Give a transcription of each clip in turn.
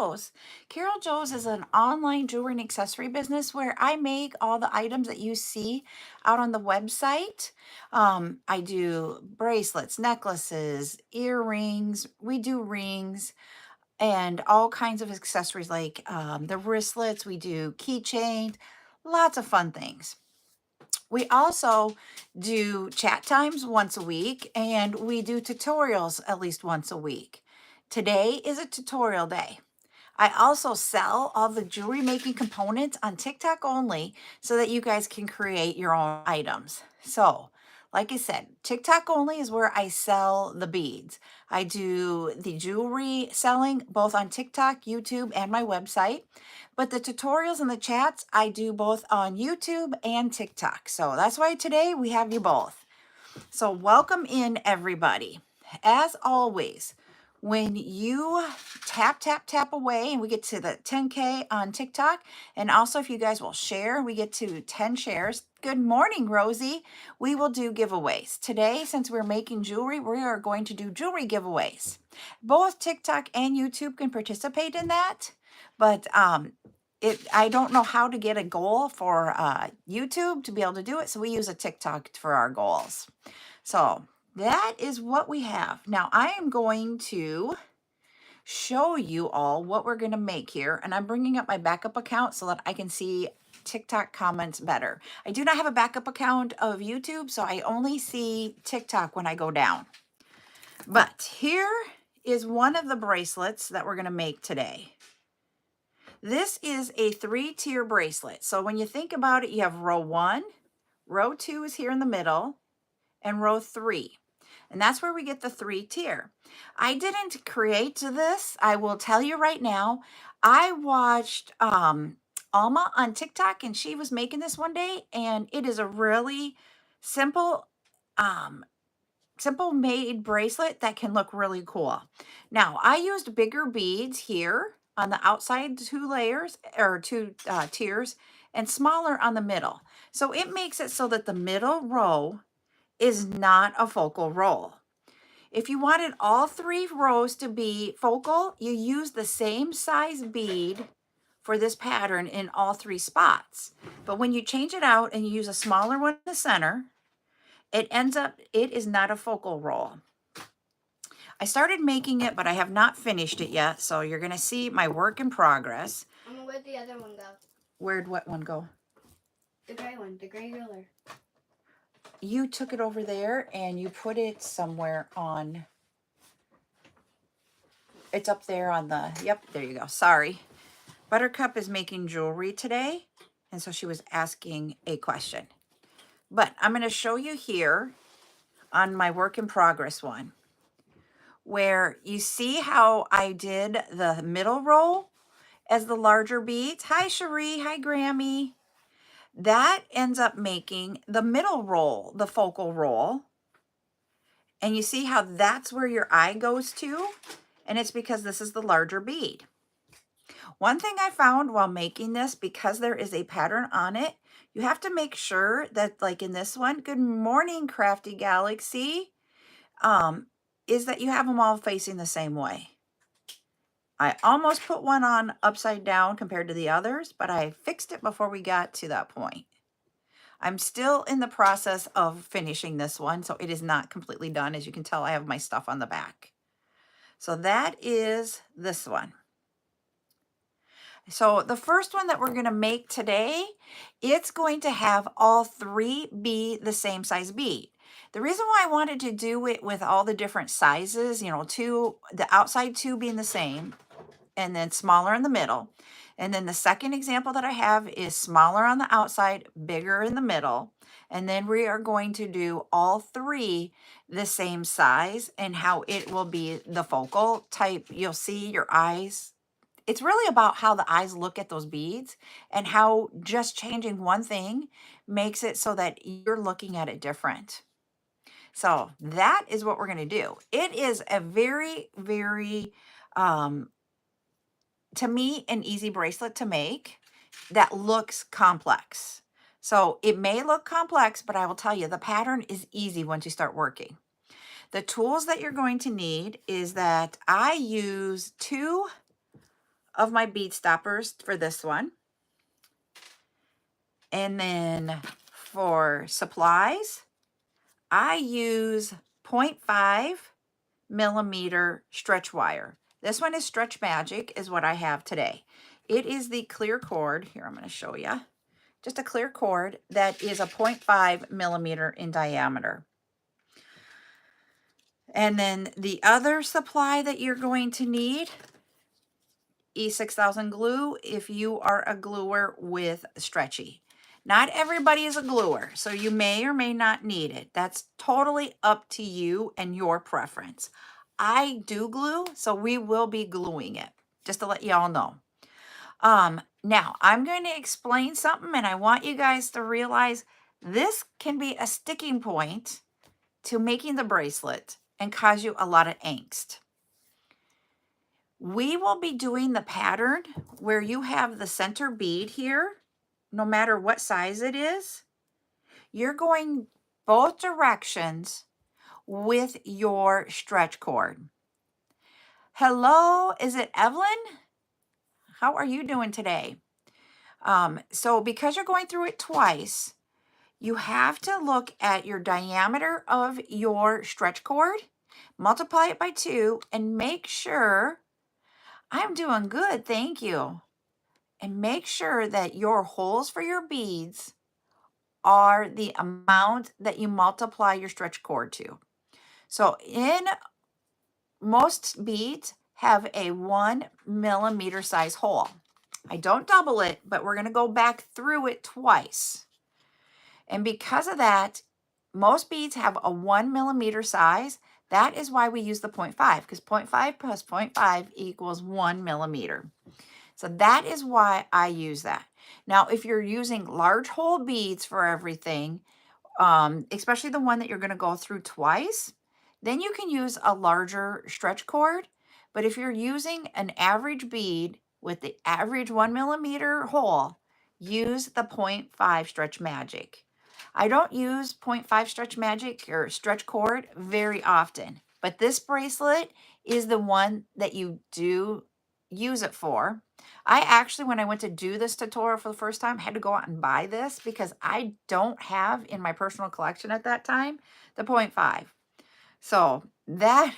Jo's. Carol Jo's is an online jewelry and accessory business where I make all the items that you see out on the website. I do bracelets, necklaces, earrings. We do rings and all kinds of accessories like the wristlets. We do keychains, lots of fun things. We also do chat times once a week and we do tutorials at least once a week. Today is a tutorial day. I also sell all the jewelry making components on TikTok only so that you guys can create your own items. So, like I said, TikTok only is where I sell the beads. I do the jewelry selling both on TikTok, YouTube, and my website. But the tutorials and the chats, I do both on YouTube and TikTok. So that's why today we have you both. So welcome in everybody. As always, when you tap away and we get to the 10K on TikTok, and also if you guys will share, we get to 10 shares. Good morning, Rosie. We will do giveaways. Today, since we're making jewelry, we are going to do jewelry giveaways. Both TikTok and YouTube can participate in that, but I don't know how to get a goal for YouTube to be able to do it, so we use a TikTok for our goals. So that is what we have. Now I am going to show you all what we're going to make here, and I'm bringing up my backup account so that I can see TikTok comments better. I do not have a backup account of YouTube, so I only see TikTok when I go down. But here is one of the bracelets that we're going to make today. This is a 3-tier bracelet. So when you think about it, you have row 1, row 2 is here in the middle, and row 3. And that's where we get the 3-tier. I didn't create this. I will tell you right now. I watched Alma on TikTok, and she was making this one day, and it is a really simple made bracelet that can look really cool. Now, I used bigger beads here on the outside 2 layers or 2 tiers and smaller on the middle. So it makes it so that the middle row is not a focal roll. If you wanted all 3 rows to be focal, you use the same size bead for this pattern in all 3 spots. But when you change it out and you use a smaller one in the center, it is not a focal roll. I started making it, but I have not finished it yet. So you're going to see my work in progress. Where'd the other one go? Where'd what one go? The gray one, the gray ruler. You took it over there and you put it somewhere on, it's up there on the, yep, there you go. Sorry. Buttercup is making jewelry today, and so she was asking a question. But I'm going to show you here on my work in progress one, where you see how I did the middle row as the larger beads. Hi, Cherie. Hi, Grammy. That ends up making the middle roll the focal roll. And you see how that's where your eye goes to? And it's because this is the larger bead. One thing I found while making this, because there is a pattern on it, you have to make sure that, like in this one, good morning, Crafty Galaxy, is that you have them all facing the same way. I almost put one on upside down compared to the others, but I fixed it before we got to that point. I'm still in the process of finishing this one, so it is not completely done. As you can tell, I have my stuff on the back. So that is this one. So the first one that we're going to make today, it's going to have all 3 be the same size bead. The reason why I wanted to do it with all the different sizes, you know, the outside 2 being the same, and then smaller in the middle. And then the second example that I have is smaller on the outside, bigger in the middle. And then we are going to do all 3 the same size, and how it will be the focal type. You'll see your eyes. It's really about how the eyes look at those beads, and how just changing one thing makes it so that you're looking at it different. So that is what we're going to do. It is a very, very, to me, an easy bracelet to make that looks complex. So it may look complex, but I will tell you the pattern is easy once you start working. The tools that you're going to need is that I use 2 of my bead stoppers for this one. And then for supplies, I use 0.5 millimeter stretch wire. This one is Stretch Magic is what I have today. It is the clear cord. Here, I'm going to show you. Just a clear cord that is a 0.5 millimeter in diameter. And then the other supply that you're going to need, E6000 glue if you are a gluer with stretchy. Not everybody is a gluer, so you may or may not need it. That's totally up to you and your preference. I do glue, so we will be gluing it, just to let y'all know. Now, I'm going to explain something, and I want you guys to realize this can be a sticking point to making the bracelet and cause you a lot of angst. We will be doing the pattern where you have the center bead here, no matter what size it is. You're going both directions with your stretch cord. Hello, is it Evelyn? How are you doing today? So because you're going through it twice, you have to look at your diameter of your stretch cord, multiply it by 2, and make sure, I'm doing good, thank you. And make sure that your holes for your beads are the amount that you multiply your stretch cord to. So in most beads have a 1 millimeter size hole. I don't double it, but we're going to go back through it twice. And because of that, most beads have a 1 millimeter size. That is why we use the 0.5, because 0.5 plus 0.5 equals 1 millimeter. So that is why I use that. Now, if you're using large hole beads for everything, especially the one that you're going to go through twice, then you can use a larger stretch cord. But if you're using an average bead with the average 1 millimeter hole, use the 0.5 Stretch Magic. I don't use 0.5 Stretch Magic or stretch cord very often, but this bracelet is the one that you do use it for. I actually, when I went to do this tutorial for the first time, had to go out and buy this because I don't have in my personal collection at that time the 0.5. So that,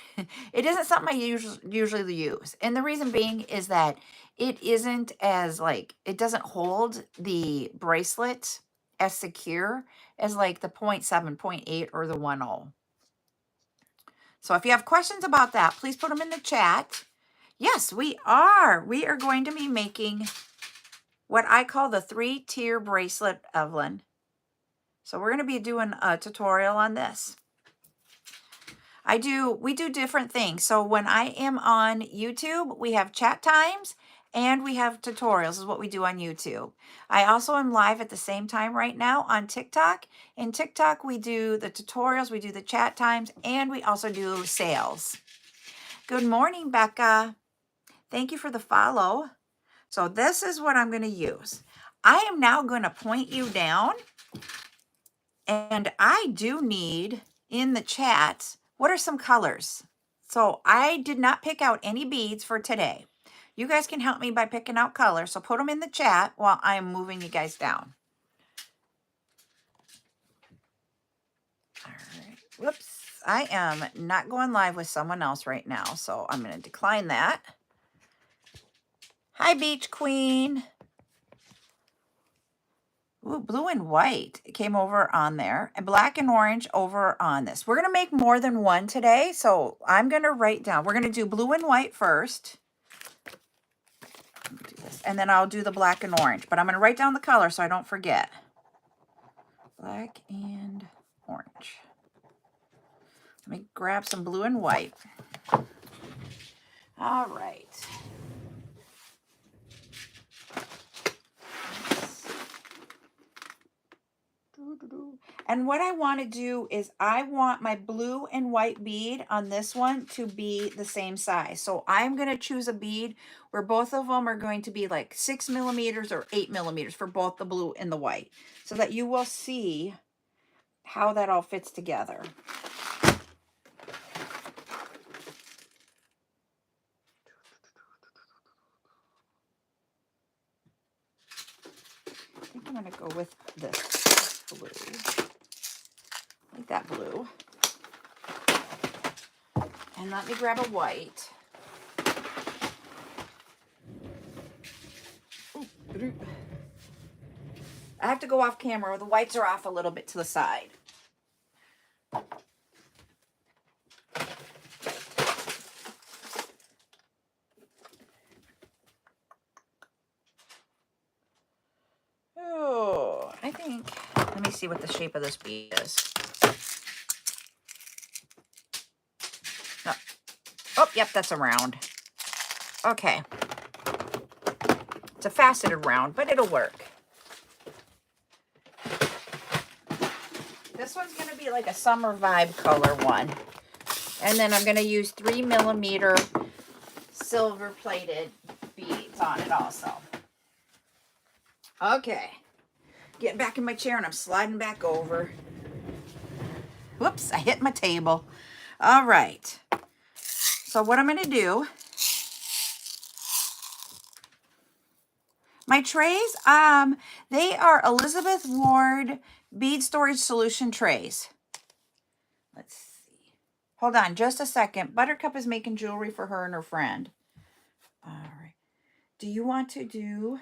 it isn't something I usually use. And the reason being is that it isn't as it doesn't hold the bracelet as secure as like the 0.7, 0.8, or the 1.0. So if you have questions about that, please put them in the chat. Yes, we are. We are going to be making what I call the 3-tier bracelet, Evelyn. So we're going to be doing a tutorial on this. We do different things. So when I am on YouTube, we have chat times and we have tutorials is what we do on YouTube. I also am live at the same time right now on TikTok. In TikTok, we do the tutorials, we do the chat times, and we also do sales. Good morning, Becca. Thank you for the follow. So this is what I'm going to use. I am now going to point you down, and I do need in the chat, what are some colors? So I did not pick out any beads for today. You guys can help me by picking out colors. So put them in the chat while I'm moving you guys down. All right. Whoops. I am not going live with someone else right now, so I'm going to decline that. Hi, Beach Queen. Ooh, blue and white came over on there, and black and orange over on this. We're going to make more than one today, so I'm going to write down. We're going to do blue and white first. Do this, and then I'll do the black and orange, but I'm going to write down the color so I don't forget. Black and orange. Let me grab some blue and white. All right. And what I want to do is I want my blue and white bead on this one to be the same size. So I'm going to choose a bead where both of them are going to be like 6 millimeters or 8 millimeters for both the blue and the white, so that you will see how that all fits together. I'm going to go with this blue. Like that blue. And let me grab a white. I have to go off camera. The whites are off a little bit to the side. Oh, I think, let me see what the shape of this bead is. Oh, oh, yep, that's a round. Okay. It's a faceted round, but it'll work. This one's going to be like a summer vibe color one. And then I'm going to use 3mm silver plated beads on it also. Okay. Getting back in my chair and I'm sliding back over. Whoops, I hit my table. All right. So what I'm going to do, my trays, they are Elizabeth Ward bead storage solution trays. Let's see. Hold on just a second. Buttercup is making jewelry for her and her friend. All right. Do you want to do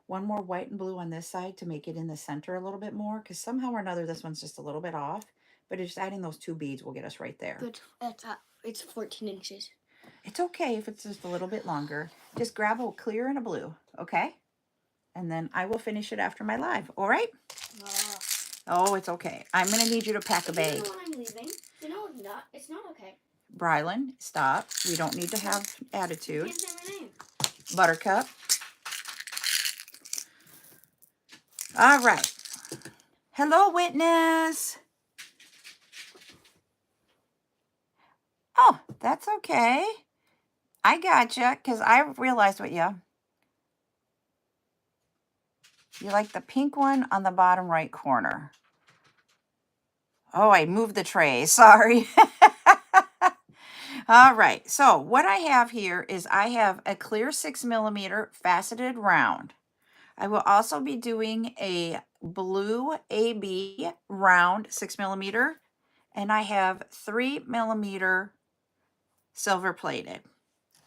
one more white and blue on this side to make it in the center a little bit more? Because somehow or another, this one's just a little bit off. But just adding those two beads will get us right there. But it's 14 inches. It's okay if it's just a little bit longer. Just grab a clear and a blue, okay? And then I will finish it after my live, all right? Oh, it's okay. I'm going to need you to pack a bag. You know when I'm leaving? You know it's not okay. Brylan, stop. We don't need to have You attitude. can't say my name. Buttercup. All right. Hello, witness. Oh, that's okay. I gotcha, because I realized what you like the pink one on the bottom right corner. Oh, I moved the tray. Sorry. All right. So what I have here is I have a clear 6mm faceted round. I will also be doing a blue AB round 6mm, and I have 3mm silver plated.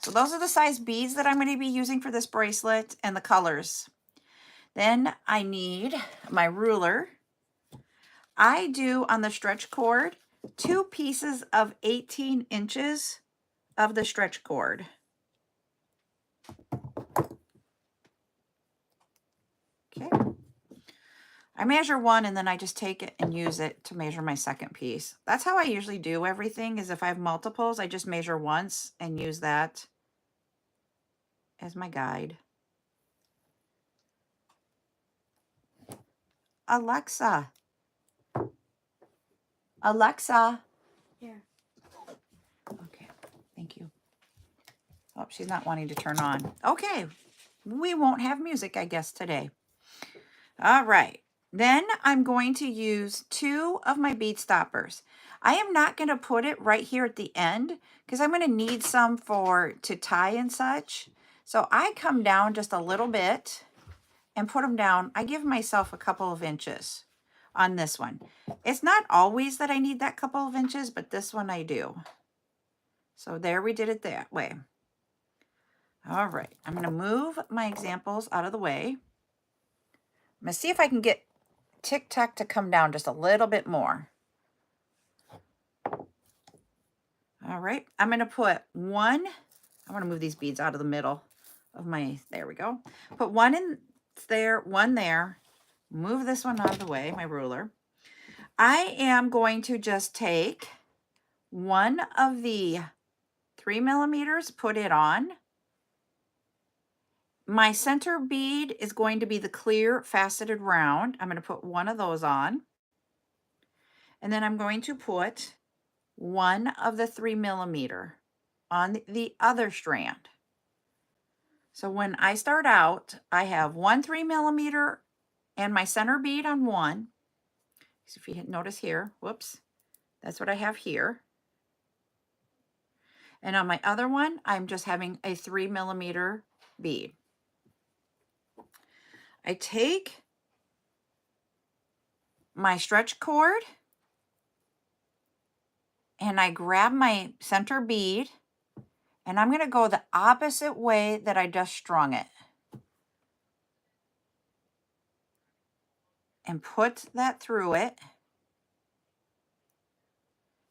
So those are the size beads that I'm going to be using for this bracelet and the colors. Then I need my ruler. I do on the stretch cord 2 pieces of 18 inches of the stretch cord. Okay. I measure one and then I just take it and use it to measure my second piece. That's how I usually do everything, is if I have multiples, I just measure once and use that as my guide. Alexa. Alexa. Here. Okay, thank you. Oh, she's not wanting to turn on. Okay, we won't have music, I guess, today. All right. Then I'm going to use 2 of my bead stoppers. I am not going to put it right here at the end because I'm going to need some to tie and such. So I come down just a little bit and put them down. I give myself a couple of inches on this one. It's not always that I need that couple of inches, but this one I do. So there, we did it that way. All right. I'm going to move my examples out of the way. I'm going to see if I can get Tic Tac to come down just a little bit more. All right, I'm going to put one, I want to move these beads out of the middle of my, there we go. Put one in there, one there. Move this one out of the way, my ruler. I am going to just take one of the 3mm, put it on. My center bead is going to be the clear faceted round. I'm going to put one of those on. And then I'm going to put one of the 3mm on the other strand. So when I start out, I have one 3mm and my center bead on one. So if you notice here, whoops, that's what I have here. And on my other one, I'm just having a 3mm bead. I take my stretch cord and I grab my center bead, and I'm going to go the opposite way that I just strung it. And put that through it.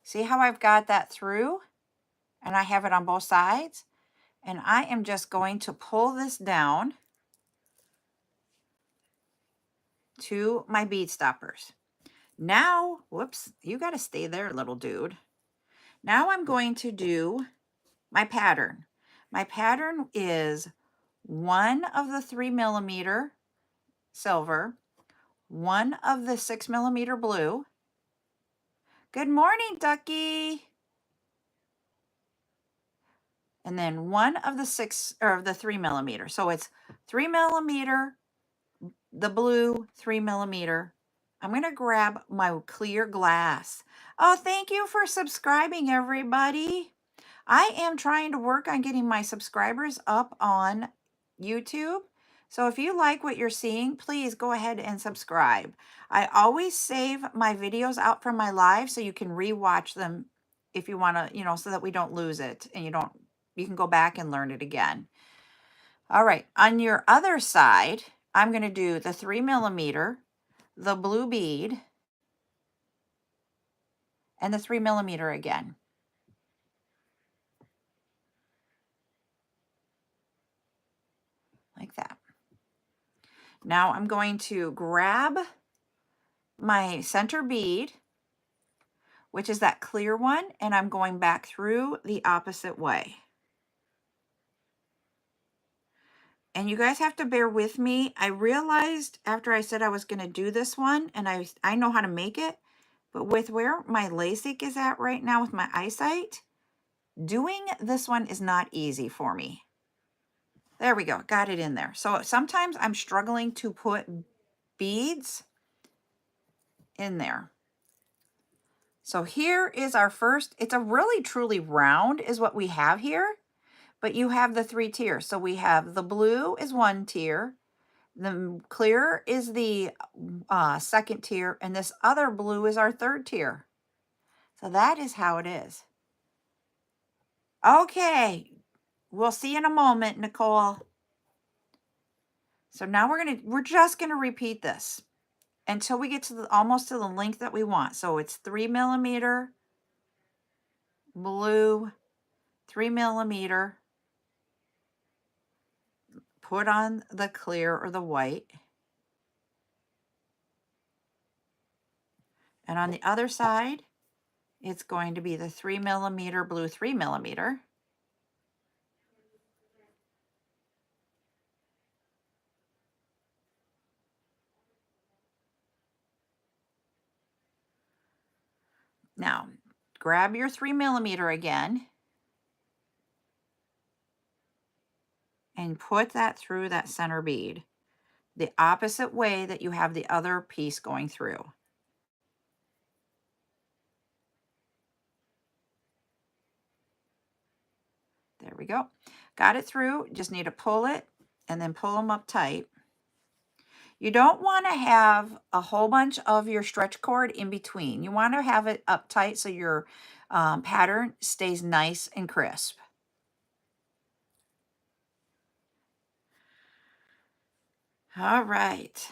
See how I've got that through? And I have it on both sides. And I am just going to pull this down to my bead stoppers. Now, whoops, you got to stay there, little dude. Now I'm going to do my pattern. My pattern is 1 of the 3mm silver, 1 of the 6mm blue. Good morning, Ducky. And then 1 of the 3mm. So it's 3mm, the blue 3mm. I'm going to grab my clear glass. Oh, thank you for subscribing, everybody. I am trying to work on getting my subscribers up on YouTube. So if you like what you're seeing, please go ahead and subscribe. I always save my videos out from my live so you can rewatch them if you want to, so that we don't lose it and you can go back and learn it again. All right, on your other side, I'm going to do the 3mm, the blue bead, and the 3mm again. Like that. Now I'm going to grab my center bead, which is that clear one, and I'm going back through the opposite way. And you guys have to bear with me. I realized after I said I was going to do this one, and I know how to make it, but with where my LASIK is at right now with my eyesight, doing this one is not easy for me. There we go, got it in there. So sometimes I'm struggling to put beads in there. So here is our first, it's a really truly round is what we have here, but you have the 3 tiers. So we have the blue is 1 tier, the clear is the 2nd tier, and this other blue is our 3rd tier. So that is how it is. Okay, we'll see in a moment, Nicole. So now we're just gonna repeat this until we get to almost to the length that we want. So it's 3mm blue, 3mm, put on the clear or the white. And on the other side, it's going to be the 3mm blue 3mm. Now, grab your 3mm again and put that through that center bead, the opposite way that you have the other piece going through. There we go. Got it through. Just need to pull it and then pull them up tight. You don't want to have a whole bunch of your stretch cord in between. You want to have it up tight so your pattern stays nice and crisp. All right.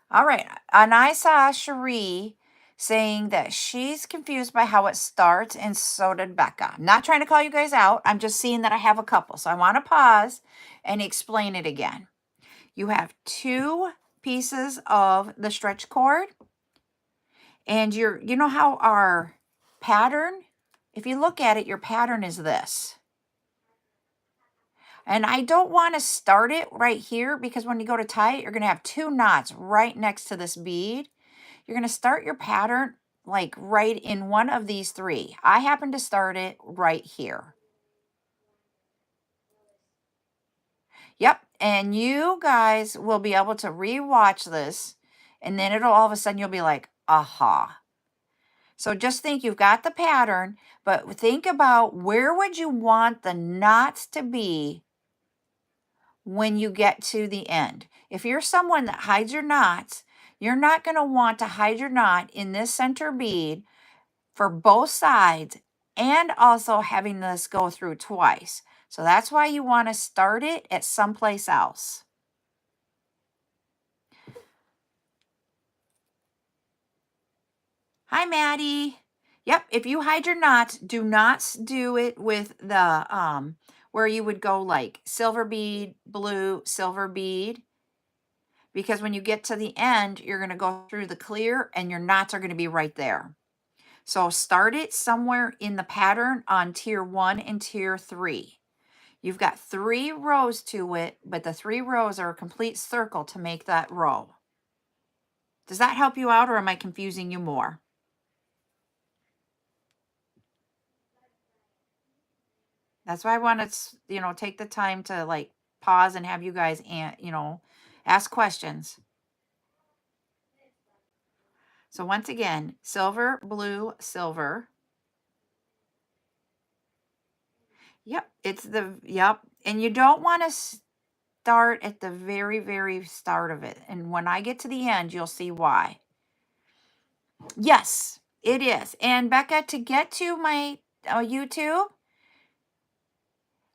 All right. And I saw Cherie saying that she's confused by how it starts, and so did Becca. I'm not trying to call you guys out. I'm just seeing that I have a couple. So I want to pause and explain it again. You have 2 pieces of the stretch cord, and you know how our pattern, if you look at it, your pattern is this. And I don't want to start it right here because when you go to tie it, you're going to have 2 knots right next to this bead. You're going to start your pattern like right in one of these 3. I happen to start it right here. Yep, and you guys will be able to rewatch this, and then it'll all of a sudden you'll be like, aha. So just think you've got the pattern, but think about where would you want the knots to be when you get to the end. If you're someone that hides your knots, you're not going to want to hide your knot in this center bead for both sides and also having this go through twice. So that's why you want to start it at someplace else. Hi, Maddie. Yep, if you hide your knots, do not do it with the where you would go like silver bead, blue, silver bead, because when you get to the end, you're going to go through the clear and your knots are going to be right there. So start it somewhere in the pattern on tier 1 and tier 3. You've got 3 rows to it, but the 3 rows are a complete circle to make that row. Does that help you out, or am I confusing you more? That's why I want to, take the time to like pause and have you guys, ask questions. So once again, silver, blue, silver. Yep, yep. And you don't want to start at the very, very start of it. And when I get to the end, you'll see why. Yes, it is. And Becca, to get to my YouTube,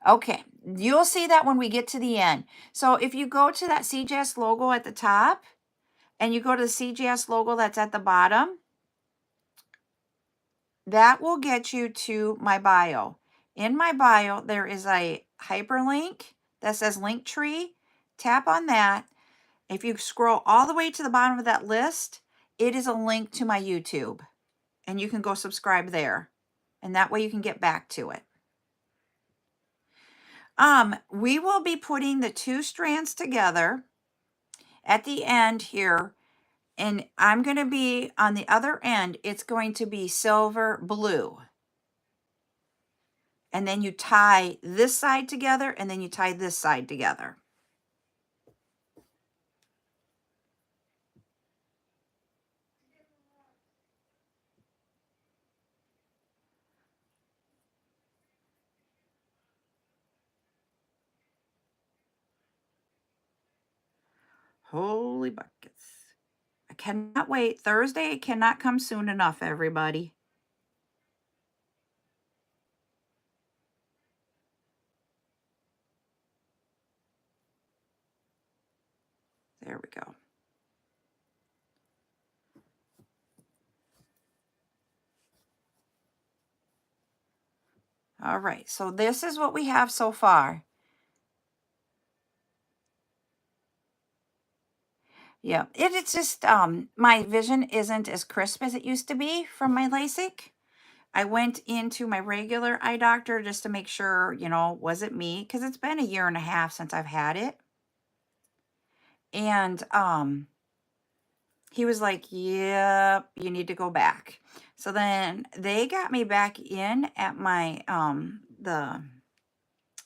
okay, you'll see that when we get to the end. So if you go to that CJS logo at the top and you go to the CJS logo that's at the bottom, that will get you to my bio. In my bio, there is a hyperlink that says Linktree. Tap on that. If you scroll all the way to the bottom of that list, it is a link to my YouTube. And you can go subscribe there. And that way you can get back to it. We will be putting the 2 strands together at the end here. And I'm going to be on the other end. It's going to be silver blue. And then you tie this side together and then you tie this side together. Holy buckets. I cannot wait. Thursday cannot come soon enough, everybody. There we go. All right, so this is what we have so far. Yeah, it's just my vision isn't as crisp as it used to be from my LASIK. I went into my regular eye doctor just to make sure, was it me? Because it's been 1.5 years since I've had it. And he was like, yep, you need to go back. So then they got me back in at my the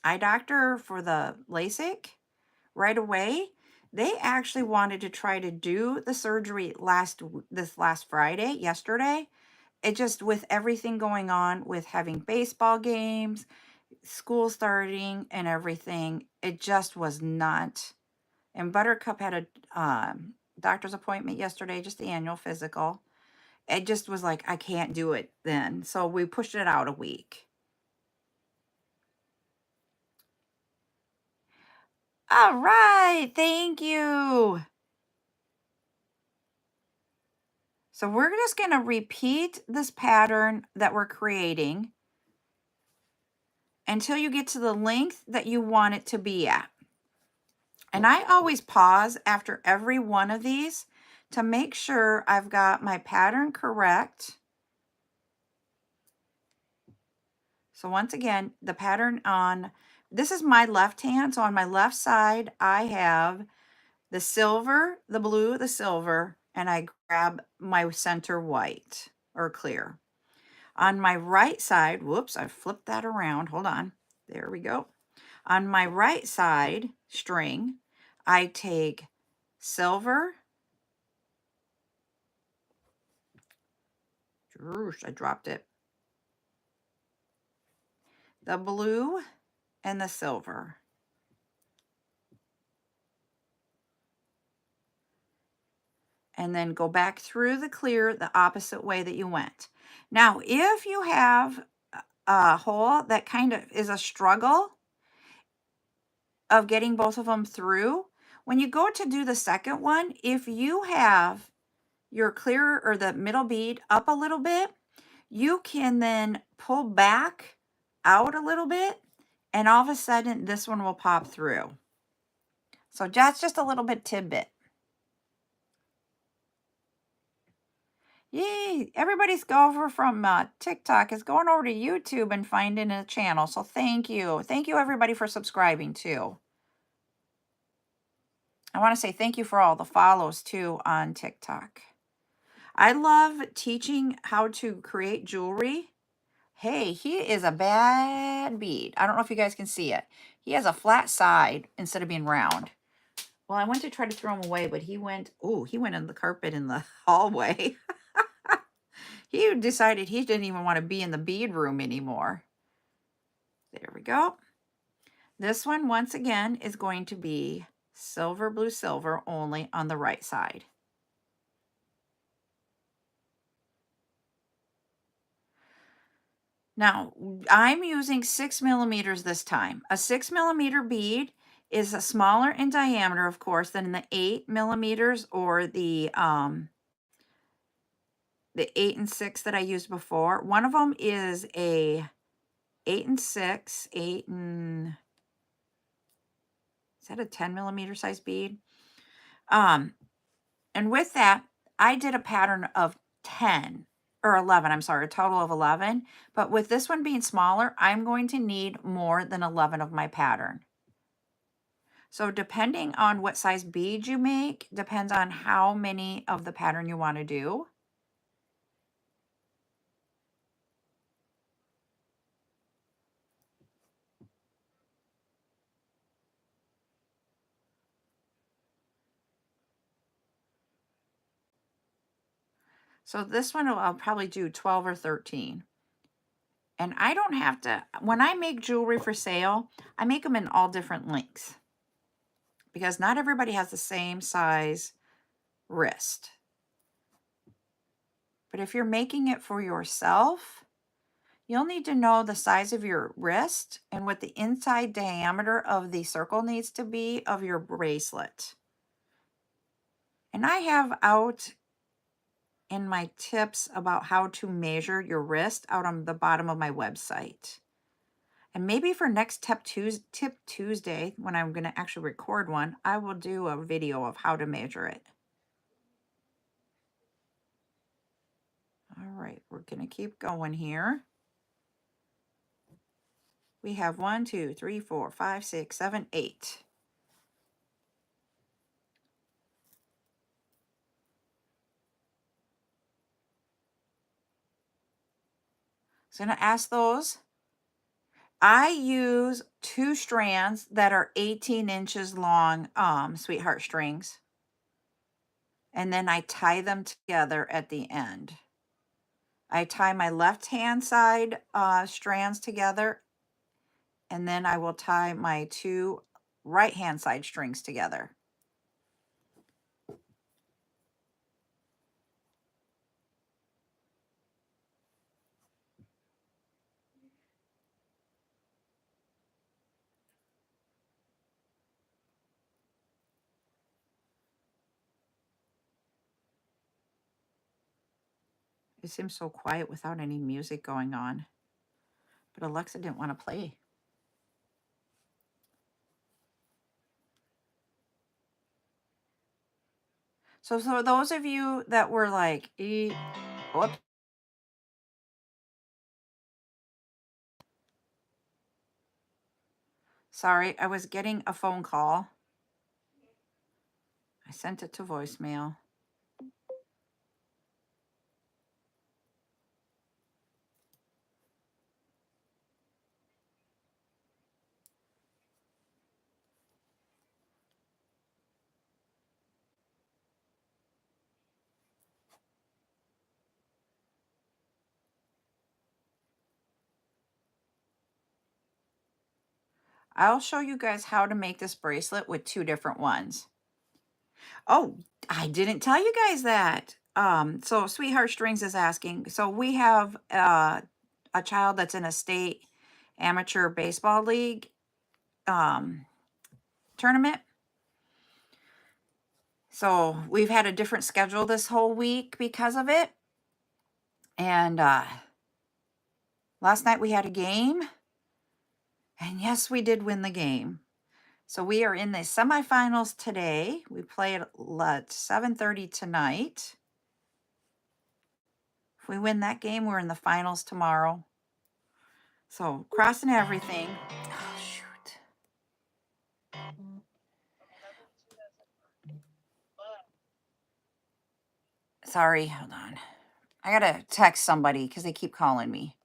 eye doctor for the LASIK right away. They actually wanted to try to do the surgery this last Friday, yesterday. It just, with everything going on with having baseball games, school starting and everything, it just was not. And Buttercup had a doctor's appointment yesterday, just the annual physical. It just was like, I can't do it then. So we pushed it out a week. All right. Thank you. So we're just going to repeat this pattern that we're creating until you get to the length that you want it to be at. And I always pause after every one of these to make sure I've got my pattern correct. So once again, the pattern this is my left hand. So on my left side, I have the silver, the blue, the silver, and I grab my center white or clear. On my right side, whoops, I flipped that around. Hold on. There we go. On my right side string, I take silver. I dropped it. The blue and the silver. and then go back through the clear the opposite way that you went. Now, if you have a hole that kind of is a struggle of getting both of them through, when you go to do the second one, if you have your clear or the middle bead up a little bit, you can then pull back out a little bit, and all of a sudden this one will pop through. So that's just a little bit tidbit. Yay! Everybody's over from TikTok is going over to YouTube and finding a channel. So thank you. Thank you everybody for subscribing too. I want to say thank you for all the follows too on TikTok. I love teaching how to create jewelry. Hey, he is a bad bead. I don't know if you guys can see it. He has a flat side instead of being round. Well, I went to try to throw him away, but he went in the carpet in the hallway. He decided he didn't even want to be in the bead room anymore. There we go. This one, once again, is going to be silver, blue, silver only on the right side. Now, I'm using 6 millimeters this time. A 6 millimeter bead is a smaller in diameter, of course, than the 8 millimeters or the 8 and 6 that I used before. One of them is a 8 and 6, 8 and, is that a 10 millimeter size bead? And with that, I did a pattern of 10 or 11, I'm sorry, a total of 11. But with this one being smaller, I'm going to need more than 11 of my pattern. So depending on what size bead you make, depends on how many of the pattern you want to do. So this one I'll probably do 12 or 13. And I don't have to, when I make jewelry for sale, I make them in all different lengths because not everybody has the same size wrist. But if you're making it for yourself, you'll need to know the size of your wrist and what the inside diameter of the circle needs to be of your bracelet. And I have out in my tips about how to measure your wrist out on the bottom of my website. And maybe for next Tip Tuesday, when I'm going to actually record one, I will do a video of how to measure it. All right, we're going to keep going here. We have 1, 2, 3, 4, 5, 6, 7, 8. So I'm going to ask those. I use 2 strands that are 18 inches long, sweetheart strings. And then I tie them together at the end. I tie my left-hand side strands together, and then I will tie my 2 right-hand side strings together. It seems so quiet without any music going on. But Alexa didn't want to play. So for those of you that were like, whoops. Sorry, I was getting a phone call. I sent it to voicemail. I'll show you guys how to make this bracelet with 2 different ones. Oh, I didn't tell you guys that. So Sweetheart Strings is asking. So we have a child that's in a state amateur baseball league tournament. So we've had a different schedule this whole week because of it. And last night we had a game. And yes, we did win the game. So we are in the semifinals today. We play at 7:30 tonight. If we win that game, we're in the finals tomorrow. So crossing everything. Oh, shoot. Sorry, hold on. I gotta text somebody because they keep calling me.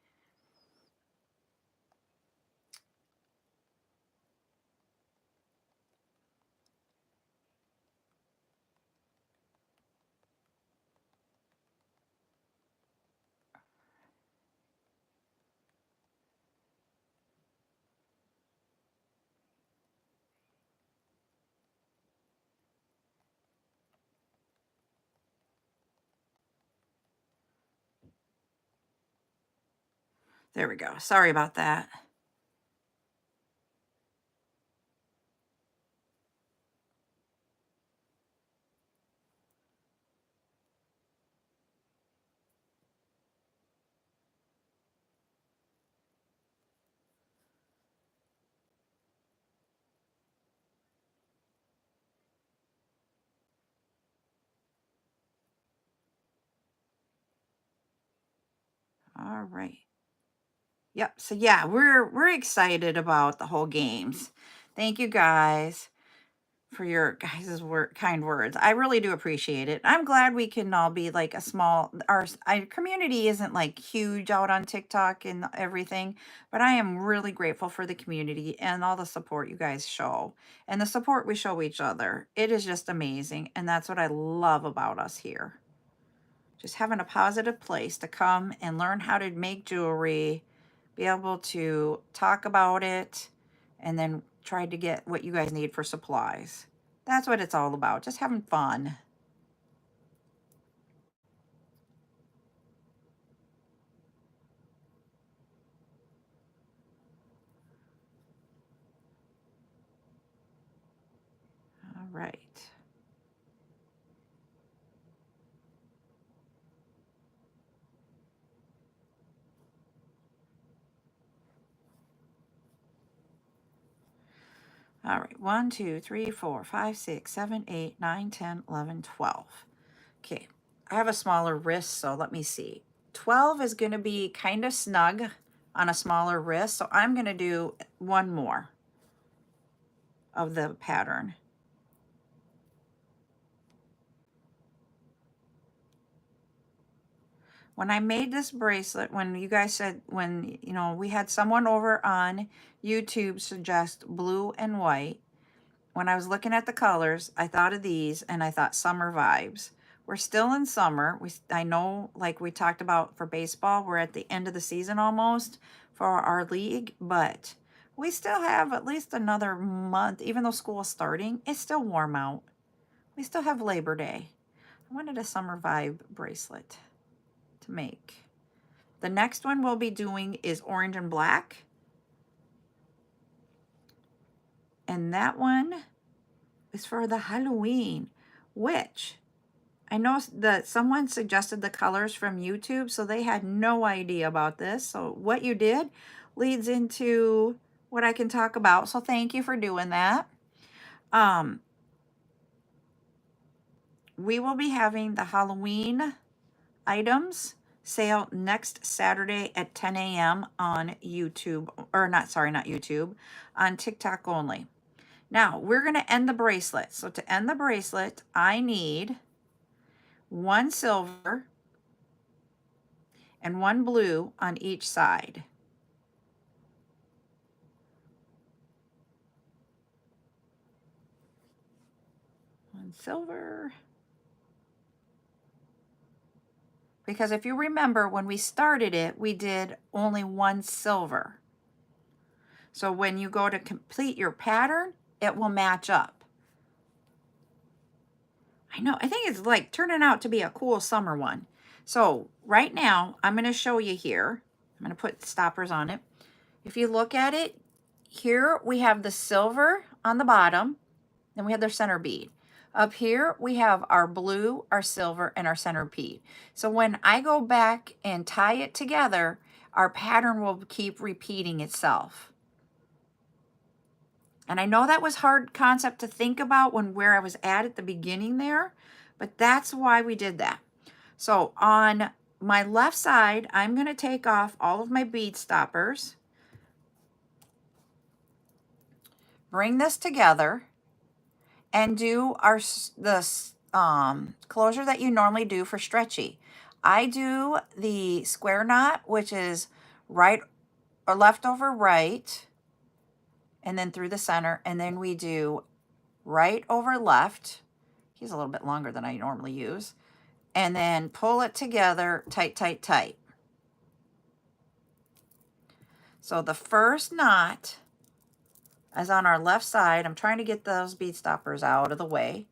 There we go. Sorry about that. All right. Yep. So yeah, we're excited about the whole games. Thank you guys for your guys' kind words. I really do appreciate it. I'm glad we can all be like a small our community isn't like huge out on TikTok and everything, but I am really grateful for the community and all the support you guys show and the support we show each other. It is just amazing, and that's what I love about us here. Just having a positive place to come and learn how to make jewelry, be able to talk about it, and then try to get what you guys need for supplies. That's what it's all about, just having fun. All right. All right, 1, 2, 3, 4, 5, 6, 7, 8, 9, 10, 11, 12. Okay, I have a smaller wrist, so let me see. 12 is going to be kind of snug on a smaller wrist, so I'm going to do one more of the pattern. When I made this bracelet, when you guys said, when, you know, we had someone over on YouTube suggest blue and white, when I was looking at the colors, I thought of these and I thought summer vibes. We're still in summer. I know, like we talked about for baseball, we're at the end of the season almost for our league, but we still have at least another month. Even though school is starting, it's still warm out. We still have Labor Day. I wanted a summer vibe bracelet to make. The next one we'll be doing is orange and black. And that one is for the Halloween, which I know that someone suggested the colors from YouTube, so they had no idea about this. So what you did leads into what I can talk about. So thank you for doing that. We will be having the Halloween items sale next Saturday at 10 a.m. on YouTube, or not, sorry, not YouTube, on TikTok only. Now, we're going to end the bracelet. So to end the bracelet, I need one silver and one blue on each side. One silver. Because if you remember, when we started it, we did only one silver. So when you go to complete your pattern, it will match up. I know, I think it's like turning out to be a cool summer one. So right now, I'm going to show you here. I'm going to put stoppers on it. If you look at it, here we have the silver on the bottom, then we have their center bead. Up here, we have our blue, our silver, and our center bead. So when I go back and tie it together, our pattern will keep repeating itself. And I know that was hard concept to think about when where I was at the beginning there, but that's why we did that. So on my left side, I'm going to take off all of my bead stoppers, bring this together, and do the closure that you normally do for stretchy. I do the square knot, which is right or left over right, and then through the center, and then we do right over left. He's a little bit longer than I normally use. And then pull it together, tight, tight, tight. So the first knot is on our left side. I'm trying to get those bead stoppers out of the way.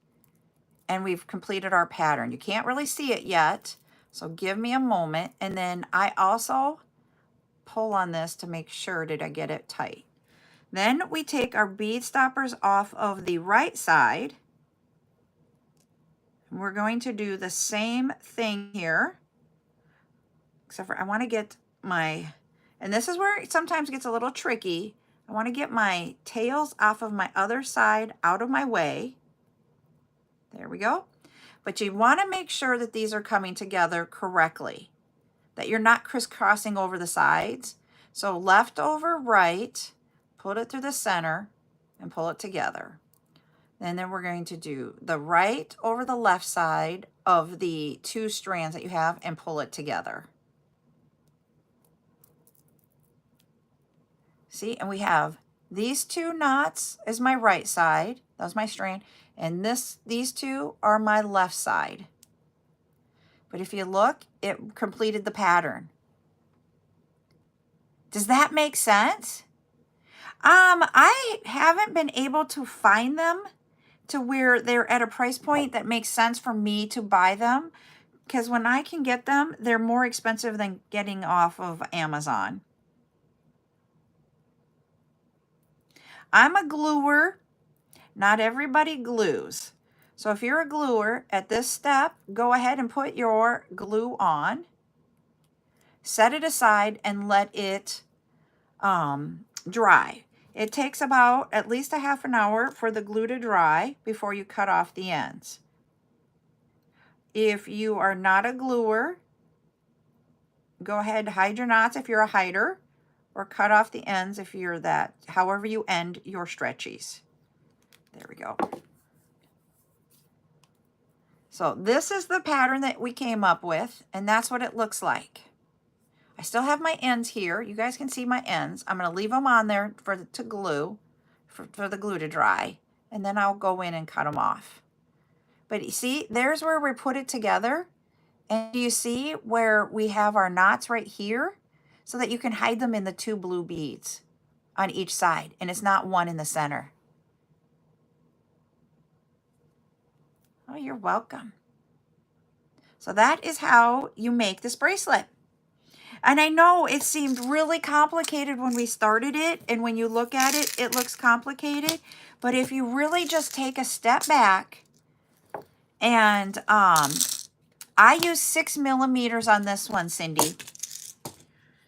And we've completed our pattern. You can't really see it yet, so give me a moment. And then I also pull on this to make sure that I get it tight. Then we take our bead stoppers off of the right side. We're going to do the same thing here, except for I want to get my, and this is where it sometimes gets a little tricky. I want to get my tails off of my other side out of my way. There we go. But you want to make sure that these are coming together correctly, that you're not crisscrossing over the sides. So left over right, put it through the center and pull it together. And then we're going to do the right over the left side of the two strands that you have and pull it together. See, and we have these two knots is my right side. That was my strand. And these two are my left side. But if you look, it completed the pattern. Does that make sense? I haven't been able to find them to where they're at a price point that makes sense for me to buy them. Because when I can get them, they're more expensive than getting off of Amazon. I'm a gluer. Not everybody glues. So if you're a gluer, at this step, go ahead and put your glue on. Set it aside and let it dry. It takes about at least a half an hour for the glue to dry before you cut off the ends. If you are not a gluer, go ahead, hide your knots if you're a hider, or cut off the ends if you're that, however you end your stretchies. There we go. So this is the pattern that we came up with, and that's what it looks like. I still have my ends here. You guys can see my ends. I'm going to leave them on there for the glue to dry, and then I'll go in and cut them off. But you see, there's where we put it together. And do you see where we have our knots right here? So that you can hide them in the two blue beads on each side, and it's not one in the center. Oh, you're welcome. So that is how you make this bracelet. And I know it seemed really complicated when we started it, and when you look at it, it looks complicated. But if you really just take a step back, and I use 6 millimeters on this one, Cindy.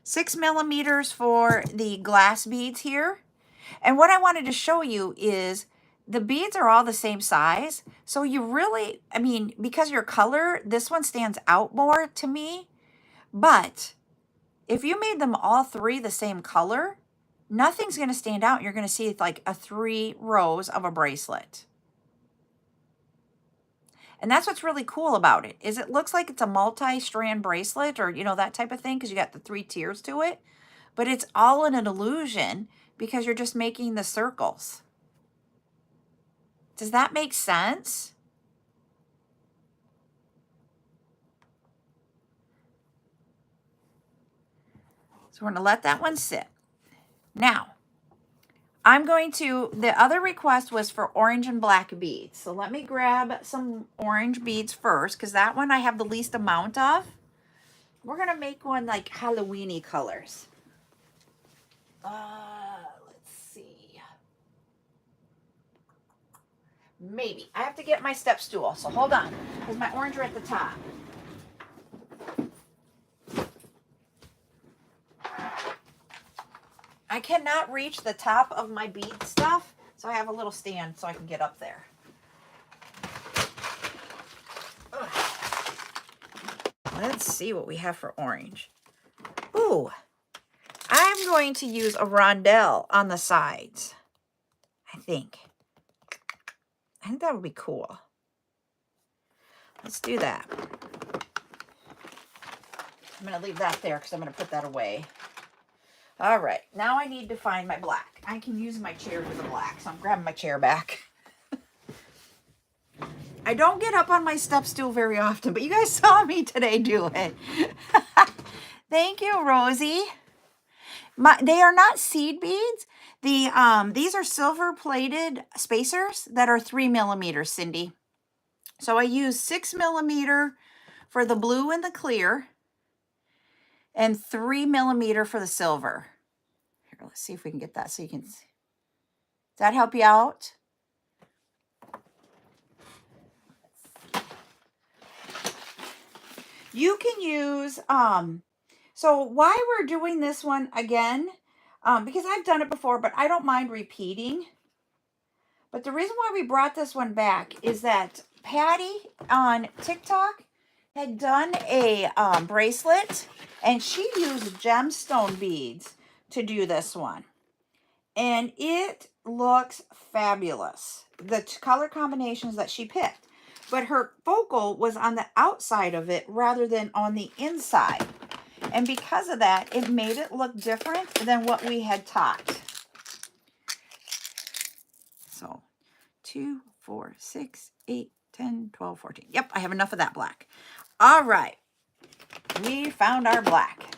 6 millimeters for the glass beads here. And what I wanted to show you is the beads are all the same size. So you really, I mean, because your color, this one stands out more to me. But if you made them all three the same color, nothing's going to stand out. You're going to see like 3 rows of a bracelet. And that's what's really cool about it, is it looks like it's a multi-strand bracelet, or, you know, that type of thing, because you got the 3 tiers to it. But it's all in an illusion because you're just making the circles. Does that make sense? So we're going to let that one sit. Now, I'm going to, the other request was for orange and black beads. So let me grab some orange beads first, because that one I have the least amount of. We're going to make one like Halloween-y colors. Let's see. Maybe. I have to get my step stool, so hold on, because my orange are at the top. I cannot reach the top of my bead stuff, so I have a little stand so I can get up there. Ugh. Let's see what we have for orange. Ooh, I'm going to use a rondelle on the sides, I think. I think that would be cool. Let's do that. I'm going to leave that there because I'm going to put that away. All right, now I need to find my black. I can use my chair for the black, so I'm grabbing my chair back. I don't get up on my step stool very often, but you guys saw me today do it. Thank you, Rosie. They are not seed beads. These are silver-plated spacers that are 3 millimeters, Cindy. So I use 6 millimeter for the blue and the clear, and 3 millimeter for the silver. Here, let's see if we can get that so you can see. Does that help you out? You can use, so why we're doing this one again, because I've done it before, but I don't mind repeating. But the reason why we brought this one back is that Patty on TikTok had done a bracelet, and she used gemstone beads to do this one. And it looks fabulous. The color combinations that she picked. But her focal was on the outside of it rather than on the inside. And because of that, it made it look different than what we had taught. So 2, 4, 6, 8, 10, 12, 14. Yep, I have enough of that black. All right. We found our black.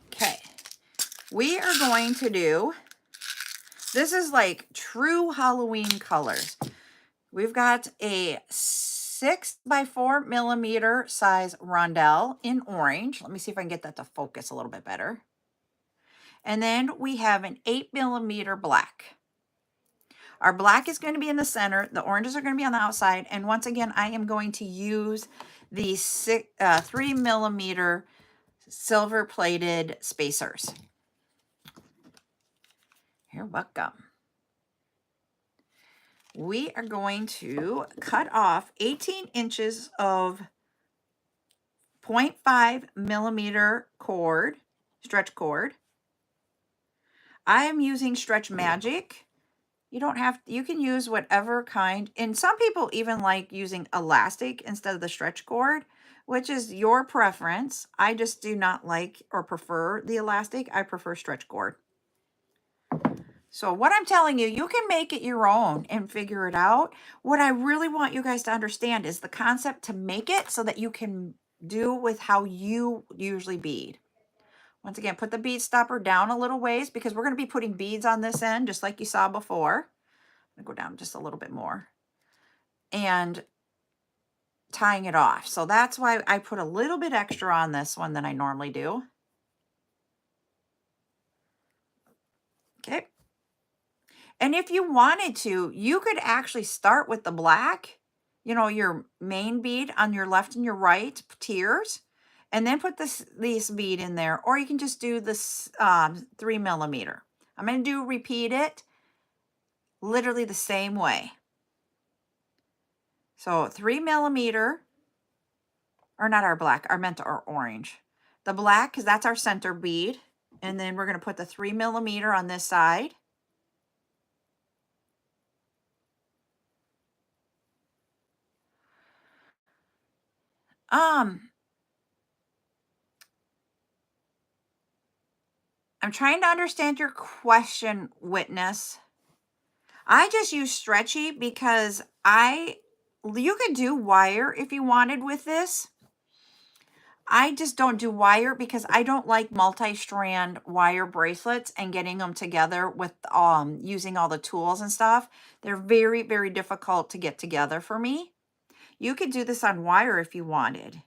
Okay. We are going to do, this is like true Halloween colors. We've got a 6 by 4 millimeter size rondelle in orange. Let me see if I can get that to focus a little bit better. And then we have an 8 millimeter black. Our black is going to be in the center. The oranges are going to be on the outside. And once again, I am going to use the 3 millimeter silver plated spacers. You're welcome. We are going to cut off 18 inches of 0.5 millimeter cord, stretch cord. I am using Stretch Magic. You don't have, you can use whatever kind, and some people even like using elastic instead of the stretch cord, which is your preference. I just do not like or prefer the elastic. I prefer stretch cord. So what I'm telling you, you can make it your own and figure it out. What I really want you guys to understand is the concept to make it so that you can do with how you usually bead. Once again, put the bead stopper down a little ways because we're going to be putting beads on this end just like you saw before. I'm going to go down just a little bit more. And tying it off. So that's why I put a little bit extra on this one than I normally do. Okay. And if you wanted to, you could actually start with the black, you know, your main bead on your left and your right tiers, and then put this bead in there, or you can just do this 3 millimeter. I'm going to repeat it literally the same way. So 3 millimeter, or not our black, I meant our orange. The black, because that's our center bead, and then we're going to put the 3 millimeter on this side. I'm trying to understand your question, Witness. I just use stretchy because you could do wire if you wanted with this. I just don't do wire because I don't like multi-strand wire bracelets and getting them together with using all the tools and stuff. They're very, very difficult to get together for me. You could do this on wire if you wanted.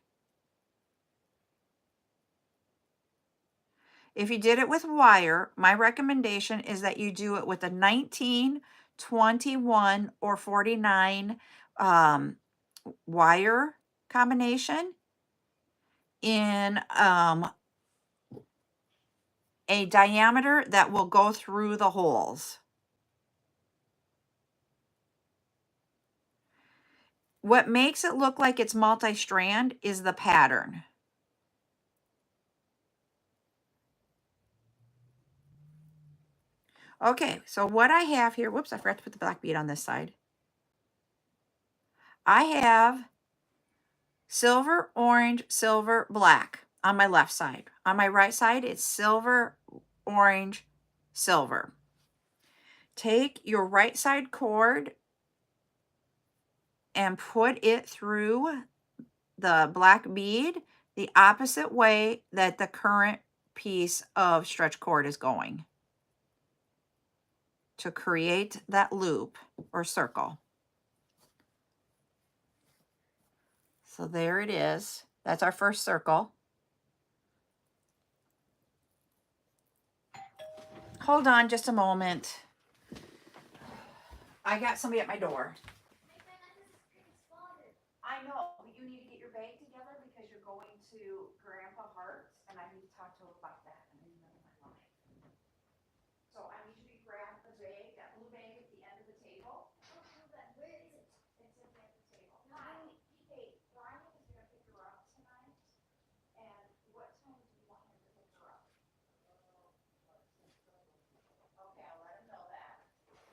If you did it with wire, my recommendation is that you do it with a 19, 21, or 49 wire combination in a diameter that will go through the holes. What makes it look like it's multi-strand is the pattern. Okay, so what I have here, whoops, I forgot to put the black bead on this side. I have silver, orange, silver, black on my left side. On my right side, it's silver, orange, silver. Take your right side cord and put it through the black bead the opposite way that the current piece of stretch cord is going to create that loop or circle. So there it is. That's our first circle. Hold on just a moment. I got somebody at my door. I know, but you need to get your bag together because you're going to Grandpa Hart's, and I need to talk to him about that in the middle of my life. So I need you to grab the bag, that blue bag at the end of the table. Where is it? It's at the end of the table. Hey, Brian is going to pick her up tonight, and what time do you want him to pick her up? Okay, I'll let him know that.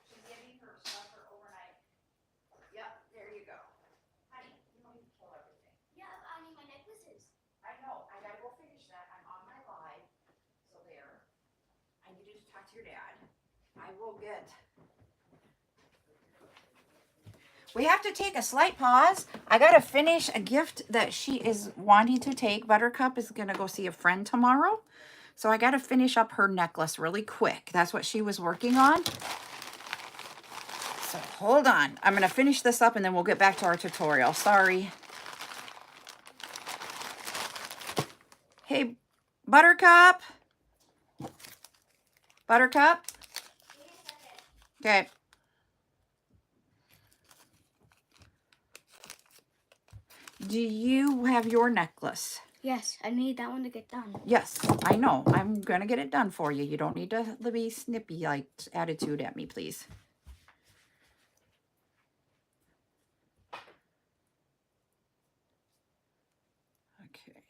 She's getting her stuff for overnight. Yep, there you go. Honey, you don't need to kill everything. Yeah, I need my necklaces. I know. I gotta go finish that. I'm on my live. So there. I need you to talk to your dad. I will get. We have to take a slight pause. I gotta finish a gift that she is wanting to take. Buttercup is gonna go see a friend tomorrow. So I gotta finish up her necklace really quick. That's what she was working on. So hold on. I'm gonna finish this up and then we'll get back to our tutorial. Sorry. Hey, Buttercup. Buttercup. Okay. Do you have your necklace? Yes, I need that one to get done. Yes, I know. I'm going to get it done for you. You don't need to be snippy like attitude at me, please. Okay.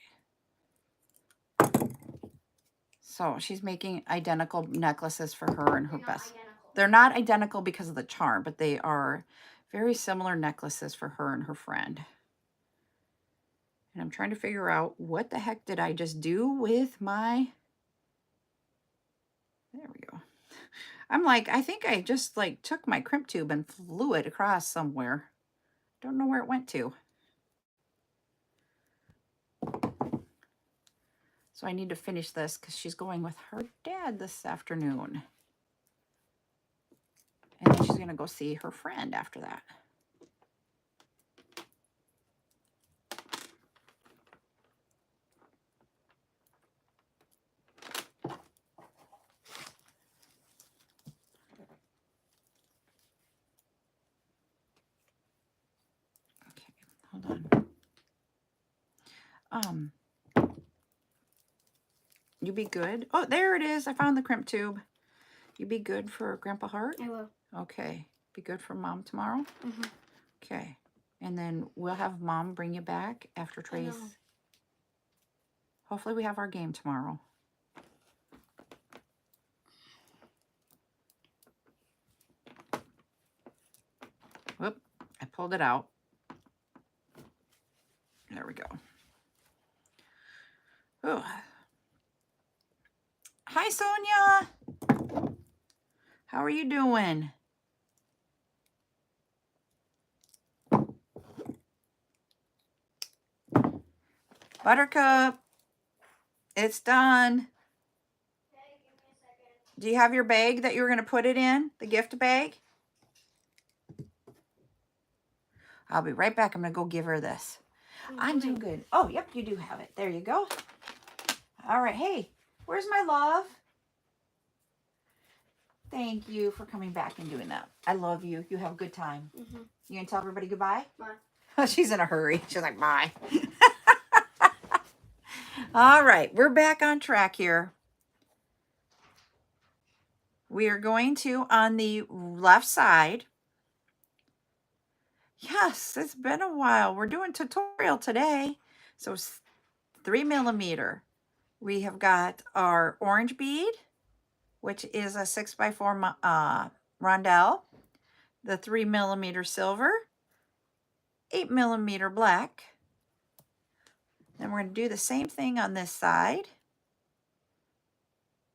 So she's making identical necklaces for her and her best. They're not identical because of the charm, but they are very similar necklaces for her and her friend. And I'm trying to figure out what the heck did I just do with my... There we go. I'm like, I think I just like took my crimp tube and flew it across somewhere. Don't know where it went to. So I need to finish this because she's going with her dad this afternoon. And then she's going to go see her friend after that. Okay, hold on. You be good. Oh, there it is. I found the crimp tube. You be good for Grandpa Hart? I will. Okay. Be good for Mom tomorrow? Mm-hmm. Okay. And then we'll have Mom bring you back after Trace. Hopefully we have our game tomorrow. Whoop. I pulled it out. There we go. Oh. Hi, Sonia. How are you doing? Buttercup, it's done. Okay, give me a second. Do you have your bag that you were going to put it in? The gift bag? I'll be right back. I'm going to go give her this. I'm doing good. Oh, yep, you do have it. There you go. All right. Hey, where's my love? Thank you for coming back and doing that. I love you. You have a good time. Mm-hmm. You going to tell everybody goodbye? Bye. She's in a hurry. She's like, bye. All right. We're back on track here. We are going to, on the left side. Yes, it's been a while. We're doing tutorial today. So 3mm. We have got our orange bead, which is a 6x4 rondelle, the 3mm silver, 8mm black. Then we're going to do the same thing on this side.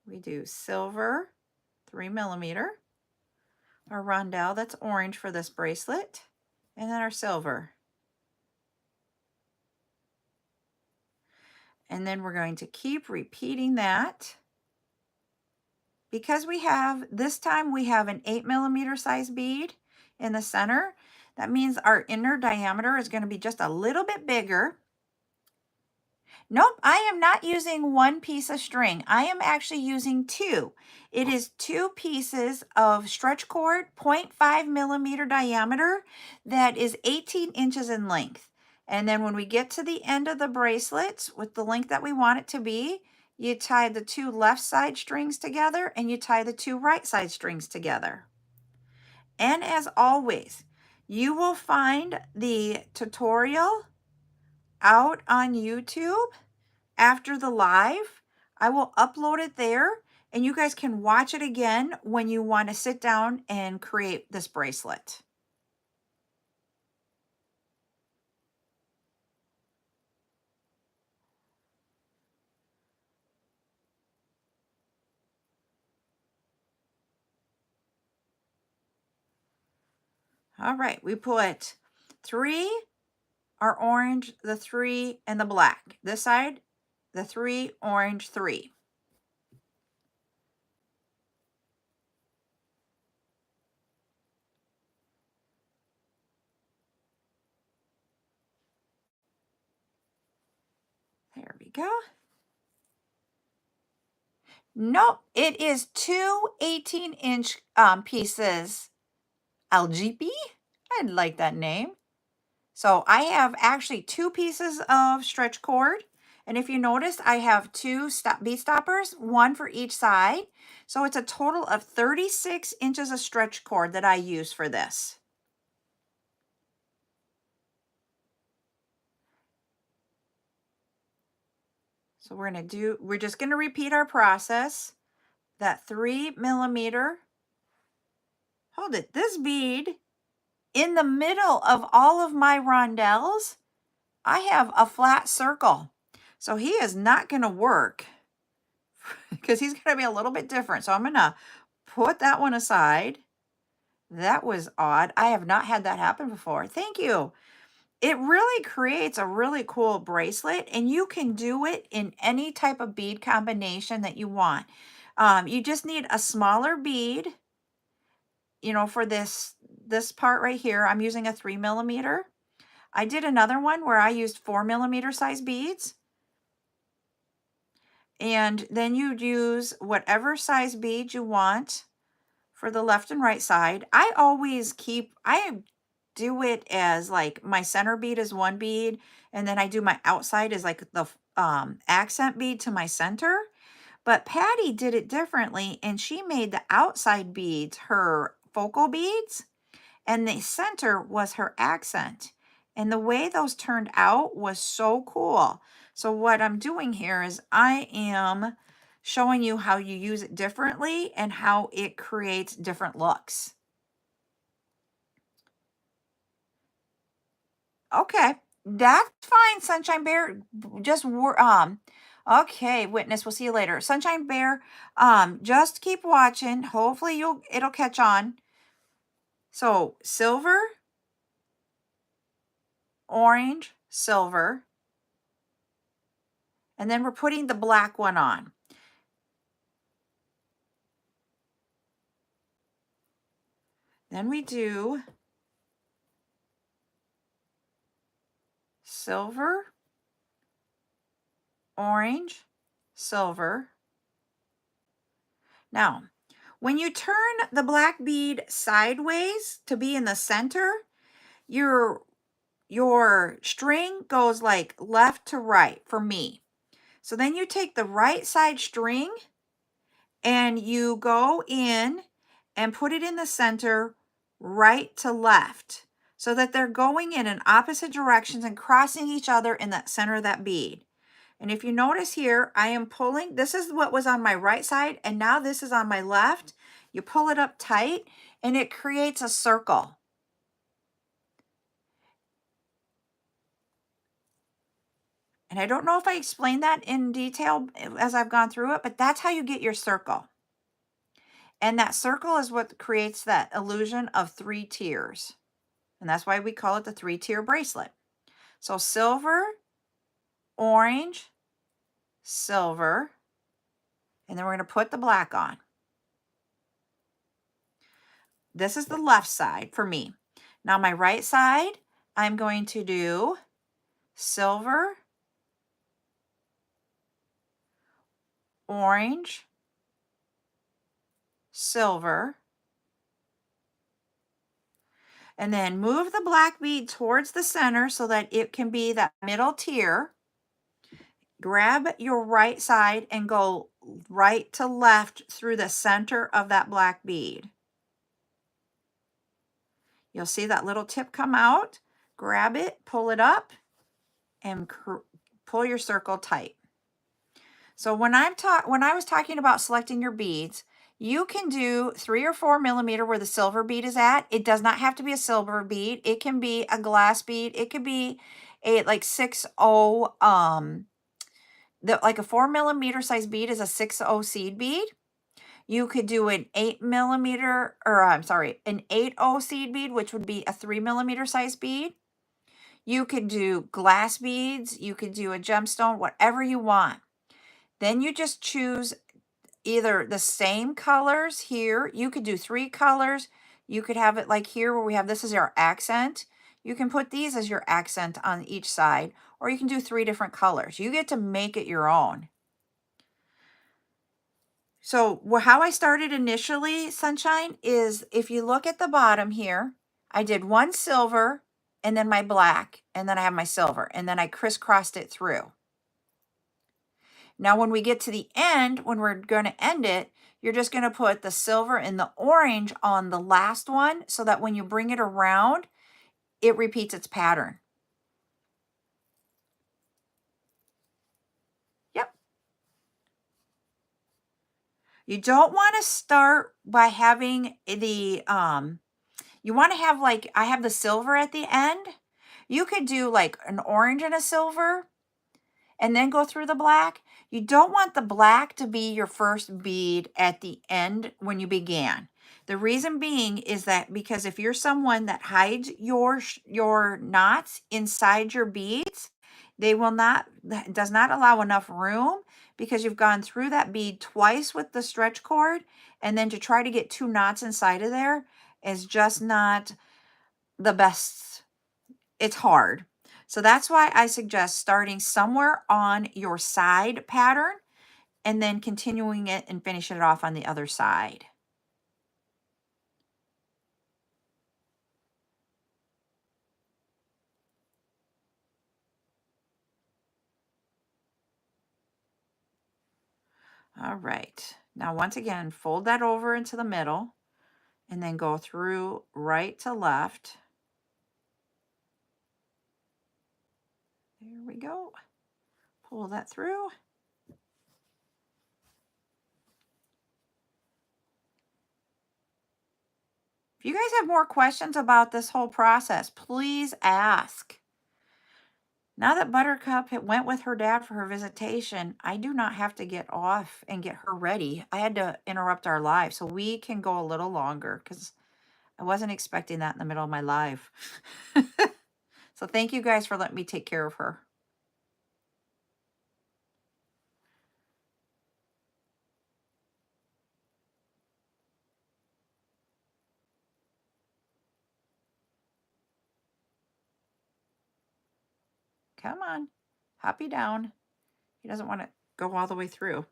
We do silver, 3mm, our rondelle, that's orange for this bracelet, and then our silver. And then we're going to keep repeating that. Because we have, this time we have an 8mm size bead in the center, that means our inner diameter is going to be just a little bit bigger. Nope, I am not using one piece of string. I am actually using two. It is 2 pieces of stretch cord, 0.5mm diameter, that is 18 inches in length. And then when we get to the end of the bracelet with the length that we want it to be, you tie the 2 left side strings together and you tie the 2 right side strings together. And as always, you will find the tutorial out on YouTube after the live. I will upload it there and you guys can watch it again when you want to sit down and create this bracelet. All right, we put 3, our orange, the 3, and the black. This side, the 3, orange, 3. There we go. Nope, it is 2 18-inch pieces. LGP? I like that name. So I have actually 2 pieces of stretch cord. And if you notice, I have 2 bead stoppers, 1 for each side. So it's a total of 36 inches of stretch cord that I use for this. So we're just going to repeat our process. That 3mm. Hold it, this bead in the middle of all of my rondelles, I have a flat circle. So he is not going to work because he's going to be a little bit different. So I'm going to put that one aside. That was odd. I have not had that happen before. Thank you. It really creates a really cool bracelet, and you can do it in any type of bead combination that you want. You just need a smaller bead, you know, for this part right here. I'm using a 3mm. I did another one where I used 4mm size beads. And then you'd use whatever size bead you want for the left and right side. I do it as like my center bead is one bead, and then I do my outside as like the accent bead to my center. But Patty did it differently, and she made the outside beads her focal beads, and the center was her accent. And the way those turned out was so cool. So what I'm doing here is I am showing you how you use it differently and how it creates different looks. Okay, that's fine, Sunshine Bear. Just okay, Witness, we'll see you later. Sunshine Bear, just keep watching. Hopefully it'll catch on. So silver, orange, silver, And then we're putting the black one on. Then we do silver, orange, silver. Now, when you turn the black bead sideways to be in the center, your string goes like left to right for me. So then you take the right side string and you go in and put it in the center right to left so that they're going in opposite directions and crossing each other in that center of that bead. And if you notice here, I am pulling, this is what was on my right side, and now this is on my left. You pull it up tight and it creates a circle. And I don't know if I explained that in detail as I've gone through it, but that's how you get your circle. And that circle is what creates that illusion of 3 tiers. And that's why we call it the 3-tier bracelet. So silver, orange, silver, and then we're going to put the black on. This is the left side for me. Now my right side, I'm going to do silver, orange, silver, and then move the black bead towards the center so that it can be that middle tier. Grab your right side and go right to left through the center of that black bead. You'll see that little tip come out. Grab it, pull it up, and pull your circle tight. So when I was talking about selecting your beads, you can do 3 or 4 millimeter where the silver bead is at. It does not have to be a silver bead. It can be a glass bead. It could be a like 6/0 like a 4 millimeter size bead is a 6/0 seed bead. You could do an 8 millimeter, or I'm sorry, an 8/0 seed bead, which would be a 3 millimeter size bead. You could do glass beads. You could do a gemstone, whatever you want. Then you just choose either the same colors here. You could do 3 colors. You could have it like here where we have this as your accent. You can put these as your accent on each side, or you can do 3 different colors. You get to make it your own. So how I started initially, Sunshine, is if you look at the bottom here, I did 1 silver and then my black, and then I have my silver, and then I crisscrossed it through. Now, when we get to the end, when we're going to end it, you're just going to put the silver and the orange on the last one so that when you bring it around, it repeats its pattern. Yep. You don't want to start by having the, you want to have like, I have the silver at the end. You could do like an orange and a silver and then go through the black. You don't want the black to be your first bead at the end when you began. The reason being is that because if you're someone that hides your knots inside your beads, they will not, does not allow enough room because you've gone through that bead twice with the stretch cord, and then to try to get 2 knots inside of there is just not the best. It's hard. So that's why I suggest starting somewhere on your side pattern and then continuing it and finishing it off on the other side. All right. Now, once again, fold that over into the middle and then go through right to left. There we go. Pull that through. If you guys have more questions about this whole process, please ask. Now that Buttercup went with her dad for her visitation, I do not have to get off and get her ready. I had to interrupt our live so we can go a little longer because I wasn't expecting that in the middle of my live. So thank you guys for letting me take care of her. Come on. Hoppy down. He doesn't want to go all the way through.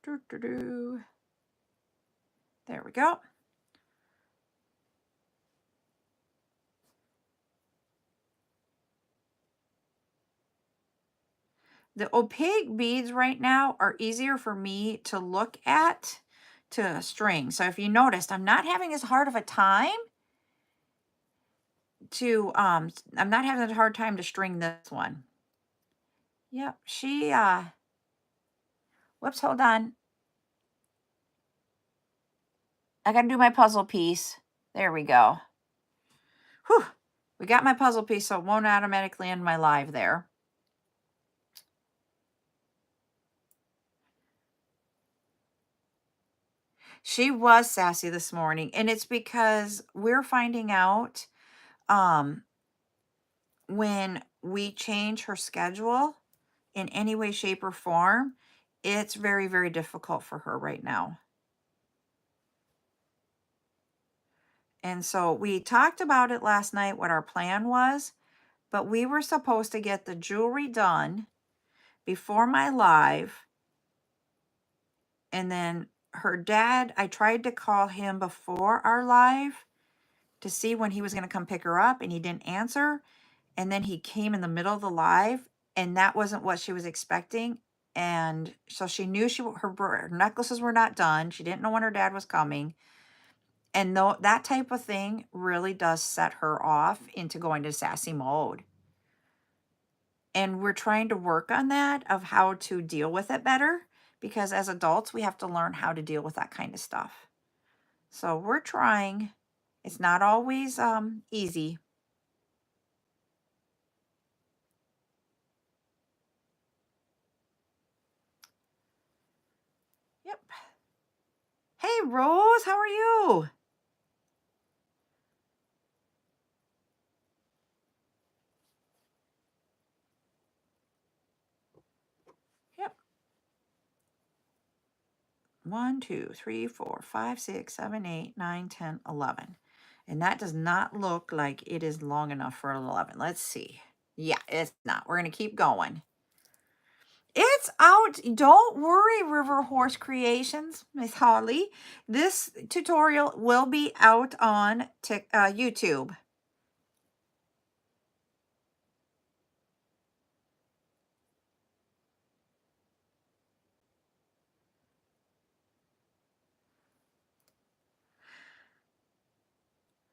There we go. The opaque beads right now are easier for me to look at to string. So if you noticed, I'm not having as hard of a time to, I'm not having a hard time to string this one. Yep, whoops, hold on. I gotta do my puzzle piece. There we go. Whew, we got my puzzle piece, so it won't automatically end my live there. She was sassy this morning, and it's because we're finding out when we change her schedule in any way, shape, or form, it's very, very difficult for her right now. And so we talked about it last night, what our plan was, but we were supposed to get the jewelry done before my live. And then her dad, I tried to call him before our live to see when he was going to come pick her up, and he didn't answer. And then he came in the middle of the live, and that wasn't what she was expecting. And so she knew her necklaces were not done. She didn't know when her dad was coming. And though that type of thing really does set her off into going to sassy mode. And we're trying to work on that, of how to deal with it better, because as adults, we have to learn how to deal with that kind of stuff. So we're trying. It's not always easy. Yep. Hey, Rose, how are you? Yep. 1, 2, 3, 4, 5, 6, 7, 8, 9, 10, 11. And that does not look like it is long enough for 11. Let's see. Yeah, it's not. We're going to keep going. It's out. Don't worry, River Horse Creations, Miss Holly. This tutorial will be out on YouTube.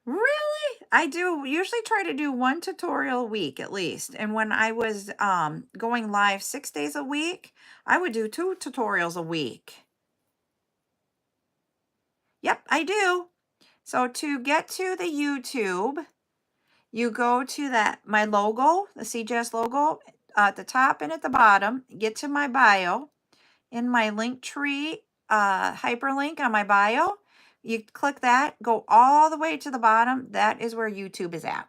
Really? I do usually try to do one tutorial a week at least. And when I was going live 6 days a week, I would do 2 tutorials a week. Yep, I do. So to get to the YouTube, you go to my logo, the CJS logo, at the top and at the bottom, get to my bio. In my link tree hyperlink on my bio, you click that, go all the way to the bottom. That is where YouTube is at.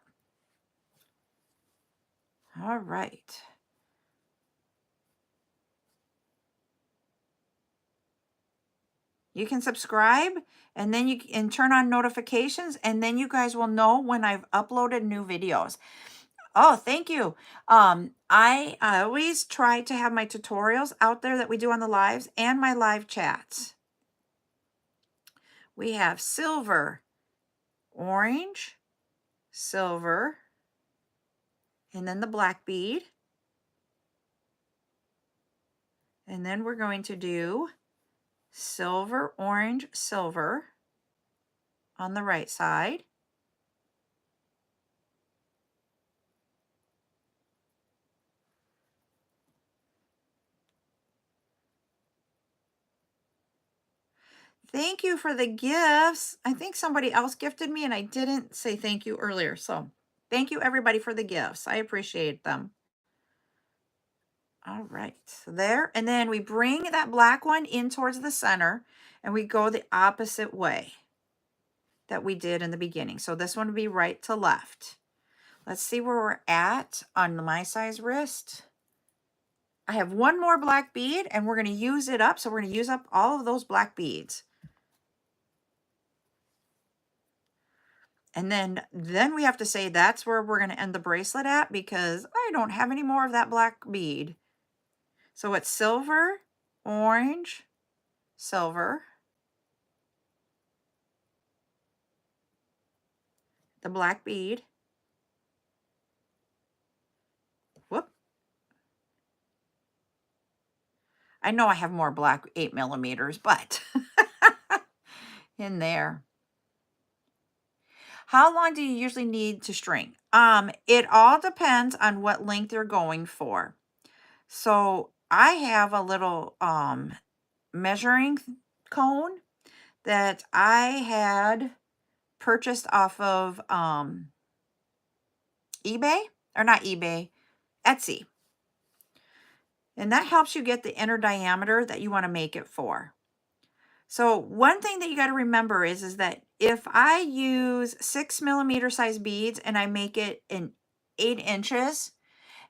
All right. You can subscribe, and then you can turn on notifications, and then you guys will know when I've uploaded new videos. Oh, thank you. I always try to have my tutorials out there that we do on the lives and my live chats. We have silver, orange, silver, and then the black bead. And then we're going to do silver, orange, silver on the right side. Thank you for the gifts. I think somebody else gifted me and I didn't say thank you earlier. So thank you everybody for the gifts. I appreciate them. All right, so there. And then we bring that black one in towards the center and we go the opposite way that we did in the beginning. So this one would be right to left. Let's see where we're at on my size wrist. I have one more black bead and we're going to use it up. So we're going to use up all of those black beads. And then we have to say that's where we're going to end the bracelet at, because I don't have any more of that black bead. So it's silver, orange, silver, the black bead. Whoop. I know I have more black 8mm, but in there. How long do you usually need to string? It all depends on what length you're going for. So I have a little measuring cone that I had purchased off of eBay, or not eBay, Etsy. And that helps you get the inner diameter that you want to make it for. So one thing that you got to remember is that if I use 6mm size beads and I make it in 8 inches,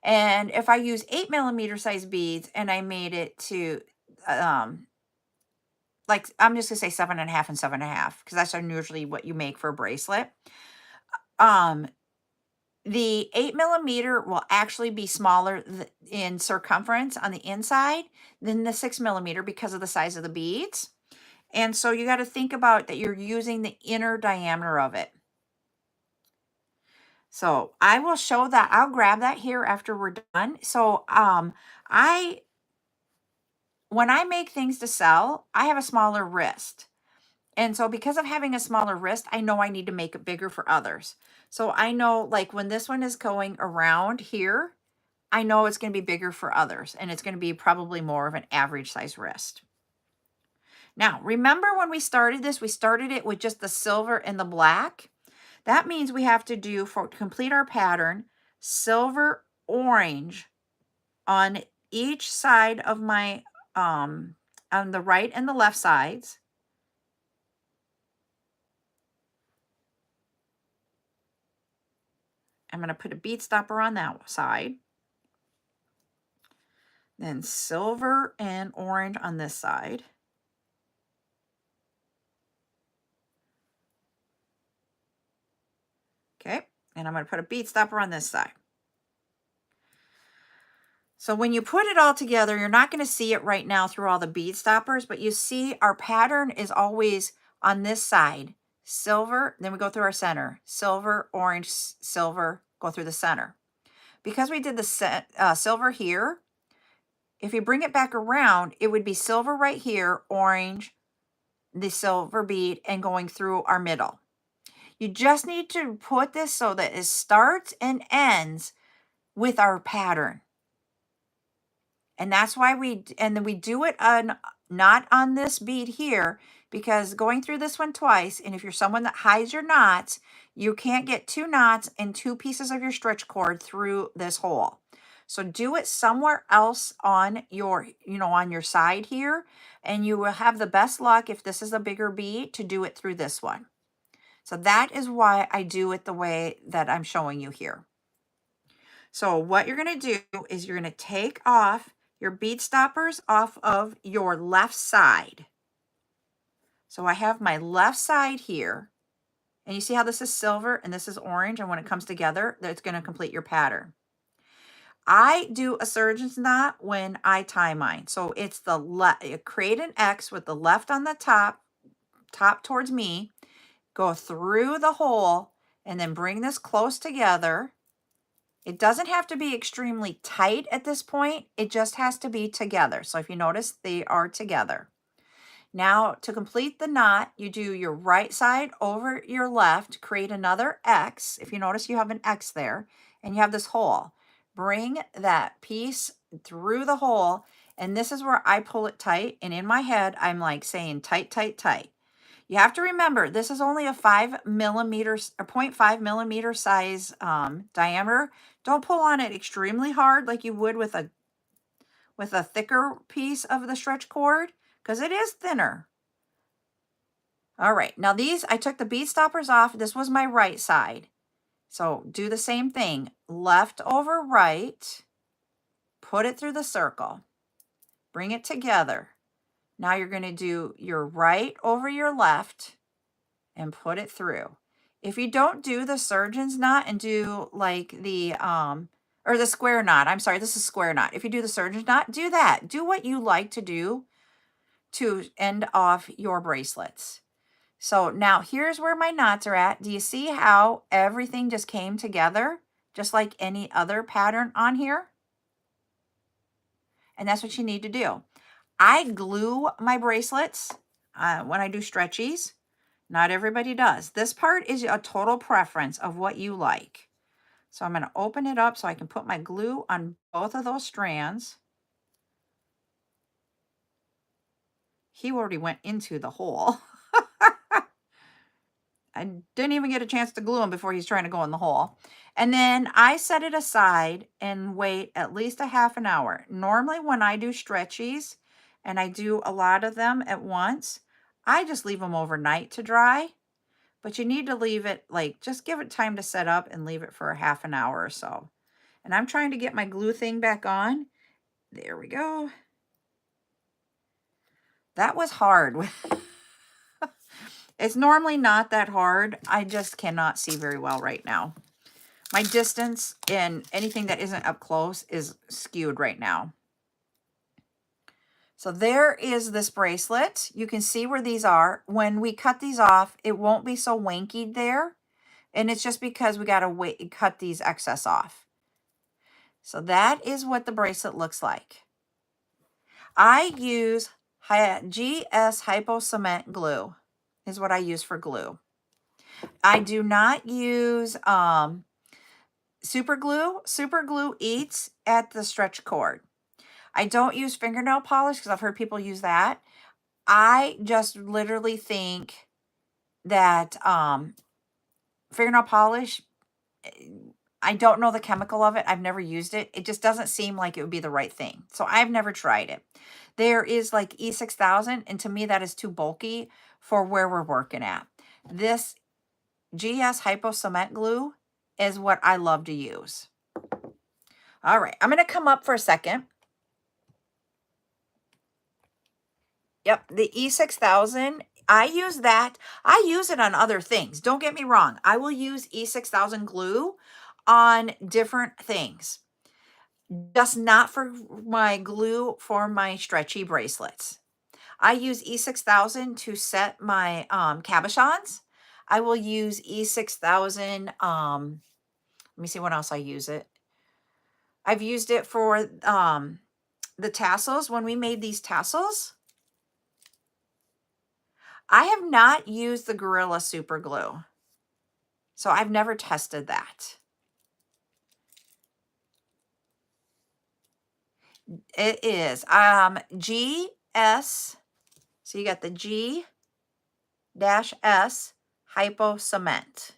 and if I use 8mm size beads and I made it to, like, I'm just gonna say 7.5 and 7.5, because that's usually what you make for a bracelet. The 8mm will actually be smaller in circumference on the inside than the 6mm because of the size of the beads. And so you got to think about that you're using the inner diameter of it. So I will show that. I'll grab that here after we're done. So when I make things to sell, I have a smaller wrist. And so because of having a smaller wrist, I know I need to make it bigger for others. So I know, like, when this one is going around here, I know it's going to be bigger for others, and it's going to be probably more of an average size wrist. Now, remember when we started this, we started it with just the silver and the black. That means we have to do, for to complete our pattern, silver, orange on each side of my, on the right and the left sides. I'm going to put a bead stopper on that side. Then silver and orange on this side. Okay, and I'm going to put a bead stopper on this side. So when you put it all together, you're not going to see it right now through all the bead stoppers, but you see our pattern is always on this side. Silver, then we go through our center. Silver, orange, silver, go through the center. Because we did the silver here, if you bring it back around, it would be silver right here, orange, the silver bead, and going through our middle. You just need to put this so that it starts and ends with our pattern. And that's why then we do it on, not on this bead here, because going through this one twice, and if you're someone that hides your knots, you can't get 2 knots and 2 pieces of your stretch cord through this hole. So do it somewhere else on your, on your side here, and you will have the best luck, if this is a bigger bead, to do it through this one. So that is why I do it the way that I'm showing you here. So what you're going to do is you're going to take off your bead stoppers off of your left side. So I have my left side here, and you see how this is silver and this is orange, and when it comes together, that's going to complete your pattern. I do a surgeon's knot when I tie mine. So it's the left, create an X with the left on the top towards me, go through the hole, and then bring this close together. It doesn't have to be extremely tight at this point. It just has to be together. So if you notice, they are together. Now, to complete the knot, you do your right side over your left, create another X. If you notice, you have an X there, and you have this hole. Bring that piece through the hole, and this is where I pull it tight. And in my head, I'm like saying tight, tight, tight. You have to remember, this is only a 5mm or 0.5mm size diameter. Don't pull on it extremely hard like you would with a thicker piece of the stretch cord, because it is thinner. All right, now these, I took the bead stoppers off. This was my right side. So do the same thing, left over right, put it through the circle, bring it together. Now you're going to do your right over your left and put it through. If you don't do the surgeon's knot and do like the, or the square knot, I'm sorry, this is square knot. If you do the surgeon's knot, do that. Do what you like to do to end off your bracelets. So now here's where my knots are at. Do you see how everything just came together just like any other pattern on here? And that's what you need to do. I glue my bracelets when I do stretchies. Not everybody does. This part is a total preference of what you like. So I'm going to open it up so I can put my glue on both of those strands. He already went into the hole. I didn't even get a chance to glue him before he's trying to go in the hole. And then I set it aside and wait at least a half an hour. Normally when I do stretchies, and I do a lot of them at once, I just leave them overnight to dry. But you need to leave it, like, just give it time to set up and leave it for a half an hour or so. And I'm trying to get my glue thing back on. There we go. That was hard. It's normally not that hard. I just cannot see very well right now. My distance and anything that isn't up close is skewed right now. So there is this bracelet. You can see where these are. When we cut these off, it won't be so wanky there. And it's just because we got to cut these excess off. So that is what the bracelet looks like. I use GS Hypo Cement glue is what I use for glue. I do not use super glue. Super glue eats at the stretch cord. I don't use fingernail polish because I've heard people use that. I just literally think that fingernail polish, I don't know the chemical of it. I've never used it. It just doesn't seem like it would be the right thing. So I've never tried it. There is like E6000, and to me that is too bulky for where we're working at. This GS Hypo Cement glue is what I love to use. All right, I'm going to come up for a second. Yep, the E6000, I use that. I use it on other things. Don't get me wrong. I will use E6000 glue on different things. Just not for my glue for my stretchy bracelets. I use E6000 to set my cabochons. I will use E6000. Let me see what else I use it. I've used it for the tassels. When we made these tassels, I have not used the Gorilla Super Glue. So I've never tested that. It is GS. So you got the G-S Hypo Cement.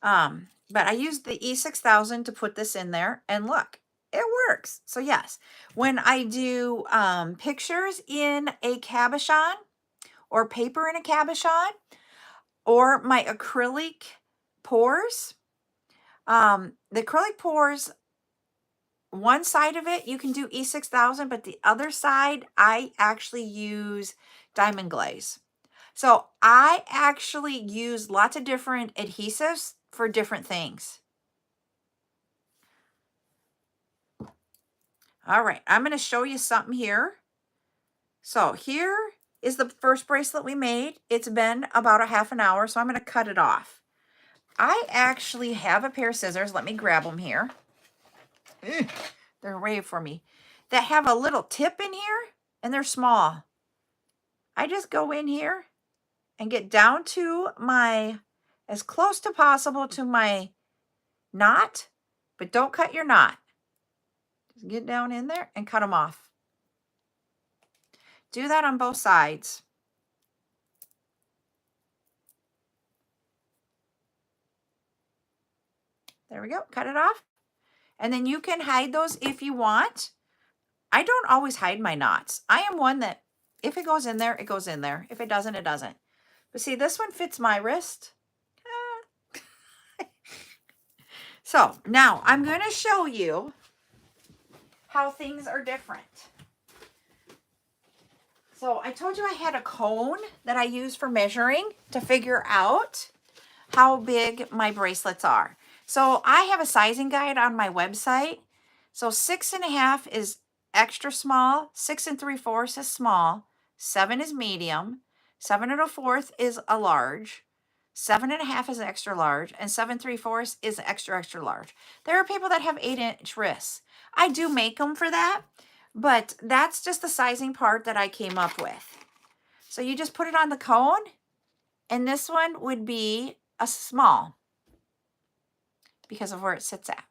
But I used the E6000 to put this in there, and look, it works. So yes, when I do pictures in a cabochon or paper in a cabochon or my acrylic pours, the acrylic pours, one side of it, you can do E6000, but the other side, I actually use Diamond Glaze. So I actually use lots of different adhesives for different things. All right, I'm going to show you something here. So here is the first bracelet we made. It's been about a half an hour, so I'm going to cut it off. I actually have a pair of scissors. Let me grab them here. They're way for me. That have a little tip in here, and they're small. I just go in here and get down to my, as close to possible to my knot, but don't cut your knot. Just get down in there and cut them off. Do that on both sides. There we go, cut it off. And then you can hide those if you want. I don't always hide my knots. I am one that if it goes in there, it goes in there. If it doesn't, it doesn't. But see, this one fits my wrist. So now I'm going to show you how things are different. So I told you I had a cone that I use for measuring to figure out how big my bracelets are. So I have a sizing guide on my website. So 6.5 is extra small, 6 3/4 is small, 7 is medium, 7 1/4 is a large, 7.5 is extra large, and 7 3/4 is extra, extra large. There are people that have 8-inch wrists. I do make them for that, but that's just the sizing part that I came up with. So you just put it on the cone, and this one would be a small because of where it sits at.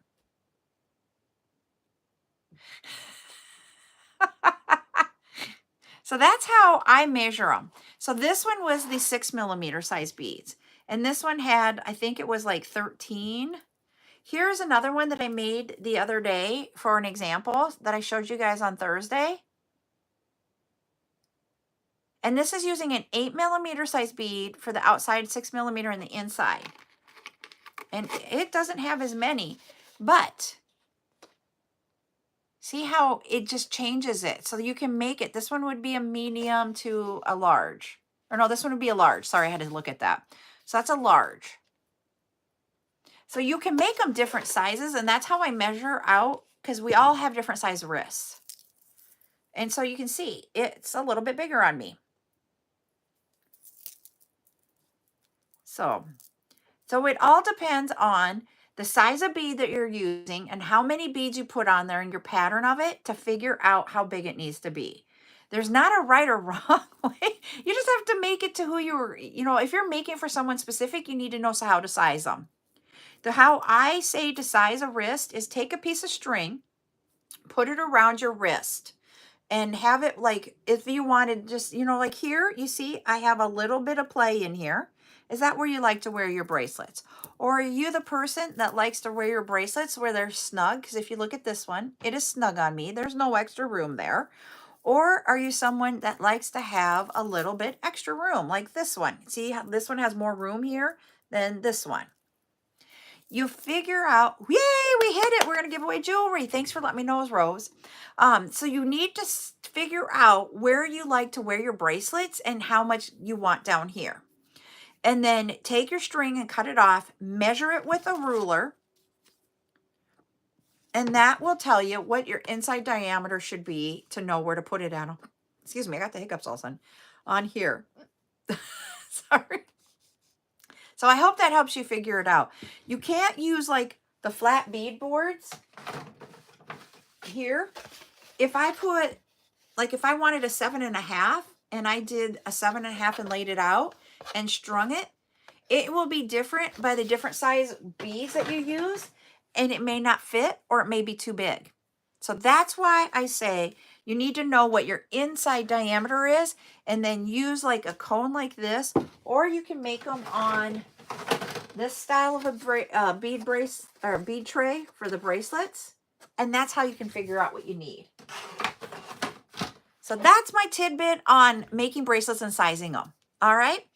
So that's how I measure them. So this one was the 6 mm size beads. And this one had, I think it was like 13. Here's another one that I made the other day for an example that I showed you guys on Thursday. And this is using an 8 mm size bead for the outside, 6 mm in the inside. And it doesn't have as many, but see how it just changes it. So you can make it. This one would be a medium to a large. Or no, this one would be a large. Sorry, I had to look at that. So that's a large. So you can make them different sizes, and that's how I measure out, because we all have different size wrists. And so you can see it's a little bit bigger on me. So it all depends on the size of bead that you're using and how many beads you put on there and your pattern of it to figure out how big it needs to be. There's not a right or wrong way. You just have to make it to who you're, if you're making for someone specific, you need to know how to size them. How I say to size a wrist is take a piece of string, put it around your wrist, and have it like, if you wanted just, like here, you see, I have a little bit of play in here. Is that where you like to wear your bracelets? Or are you the person that likes to wear your bracelets where they're snug? Because if you look at this one, it is snug on me. There's no extra room there. Or are you someone that likes to have a little bit extra room, like this one? See how this one has more room here than this one. You figure out, yay, we hit it. We're going to give away jewelry. Thanks for letting me know, Rose. So you need to figure out where you like to wear your bracelets and how much you want down here. And then take your string and cut it off, measure it with a ruler, and that will tell you what your inside diameter should be to know where to put it on. Excuse me, I got the hiccups all of a sudden on here. Sorry. So I hope that helps you figure it out. You can't use like the flat bead boards here. If I put, like if I wanted a 7.5 and I did a 7.5 and laid it out and strung it, it will be different by the different size beads that you use, and it may not fit or it may be too big. So that's why I say you need to know what your inside diameter is and then use like a cone like this, or you can make them on this style of a bead brace or bead tray for the bracelets. And that's how you can figure out what you need. So that's my tidbit on making bracelets and sizing them. All right.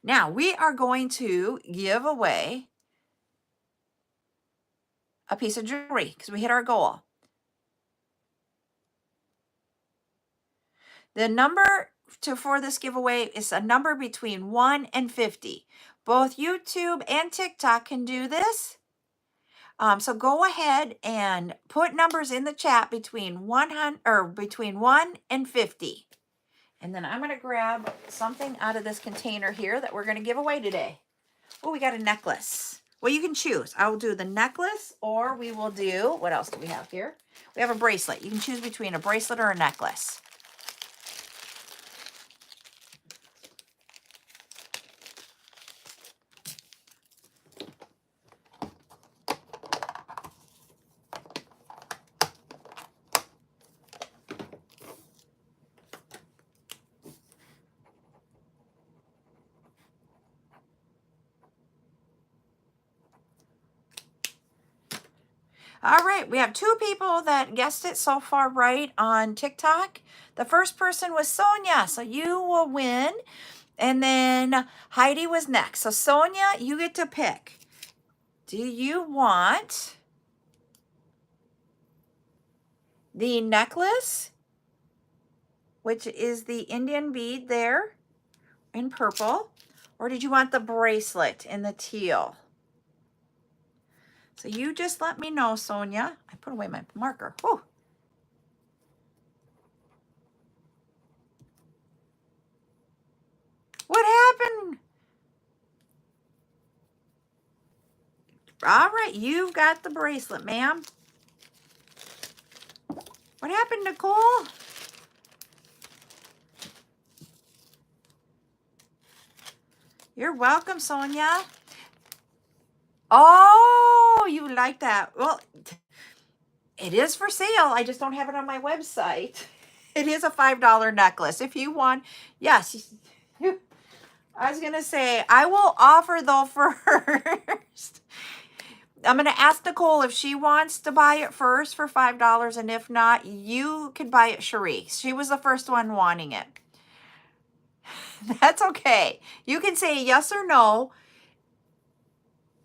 Now we are going to give away a piece of jewelry because we hit our goal. The number for this giveaway is a number between 1 and 50. Both YouTube and TikTok can do this. So go ahead and put numbers in the chat between 100 or between 1 and 50. And then I'm going to grab something out of this container here that we're going to give away today. Oh, we got a necklace. Well, you can choose. I will do the necklace, or we will do, what else do we have here? We have a bracelet. You can choose between a bracelet or a necklace. All right, we have 2 people that guessed it so far right on TikTok. The first person was Sonia, so you will win. And then Heidi was next. So Sonia, you get to pick. Do you want the necklace which is the Indian bead there in purple, or did you want the bracelet in the teal? So you just let me know, Sonia. I put away my marker. Whew. What happened? All right, you've got the bracelet, ma'am. What happened, Nicole? You're welcome, Sonia. Oh, you like that. Well, it is for sale. I just don't have it on my website. It is a $5 necklace. If you want, yes. I was going to say, I will offer though first. I'm going to ask Nicole if she wants to buy it first for $5. And if not, you could buy it, Cherie. She was the first one wanting it. That's okay. You can say yes or no.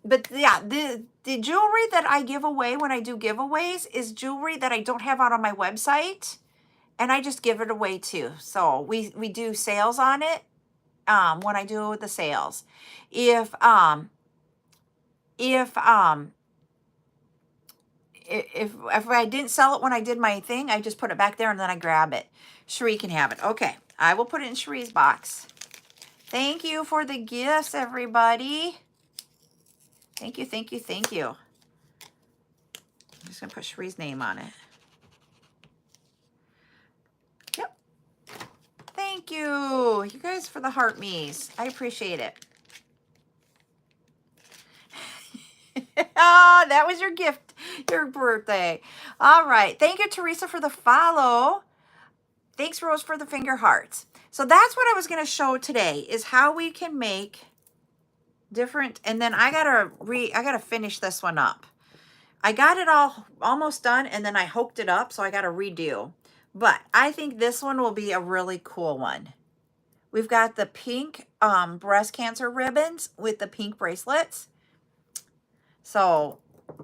But yeah, the jewelry that I give away when I do giveaways is jewelry that I don't have out on my website. And I just give it away too. So we do sales on it when I do the sales. If I didn't sell it when I did my thing, I just put it back there and then I grab it. Cherie can have it. Okay, I will put it in Cherie's box. Thank you for the gifts, everybody. Thank you, thank you, thank you. I'm just gonna put Cherie's name on it. Yep. Thank you. You guys for the heart me's. I appreciate it. Oh, that was your gift, your birthday. All right. Thank you, Teresa, for the follow. Thanks, Rose, for the finger hearts. So that's what I was going to show today is how we can make different. And then I gotta finish this one up. I got it all almost done and then I hooked it up. So I got to redo. But I think this one will be a really cool one. We've got the pink breast cancer ribbons with the pink bracelets. So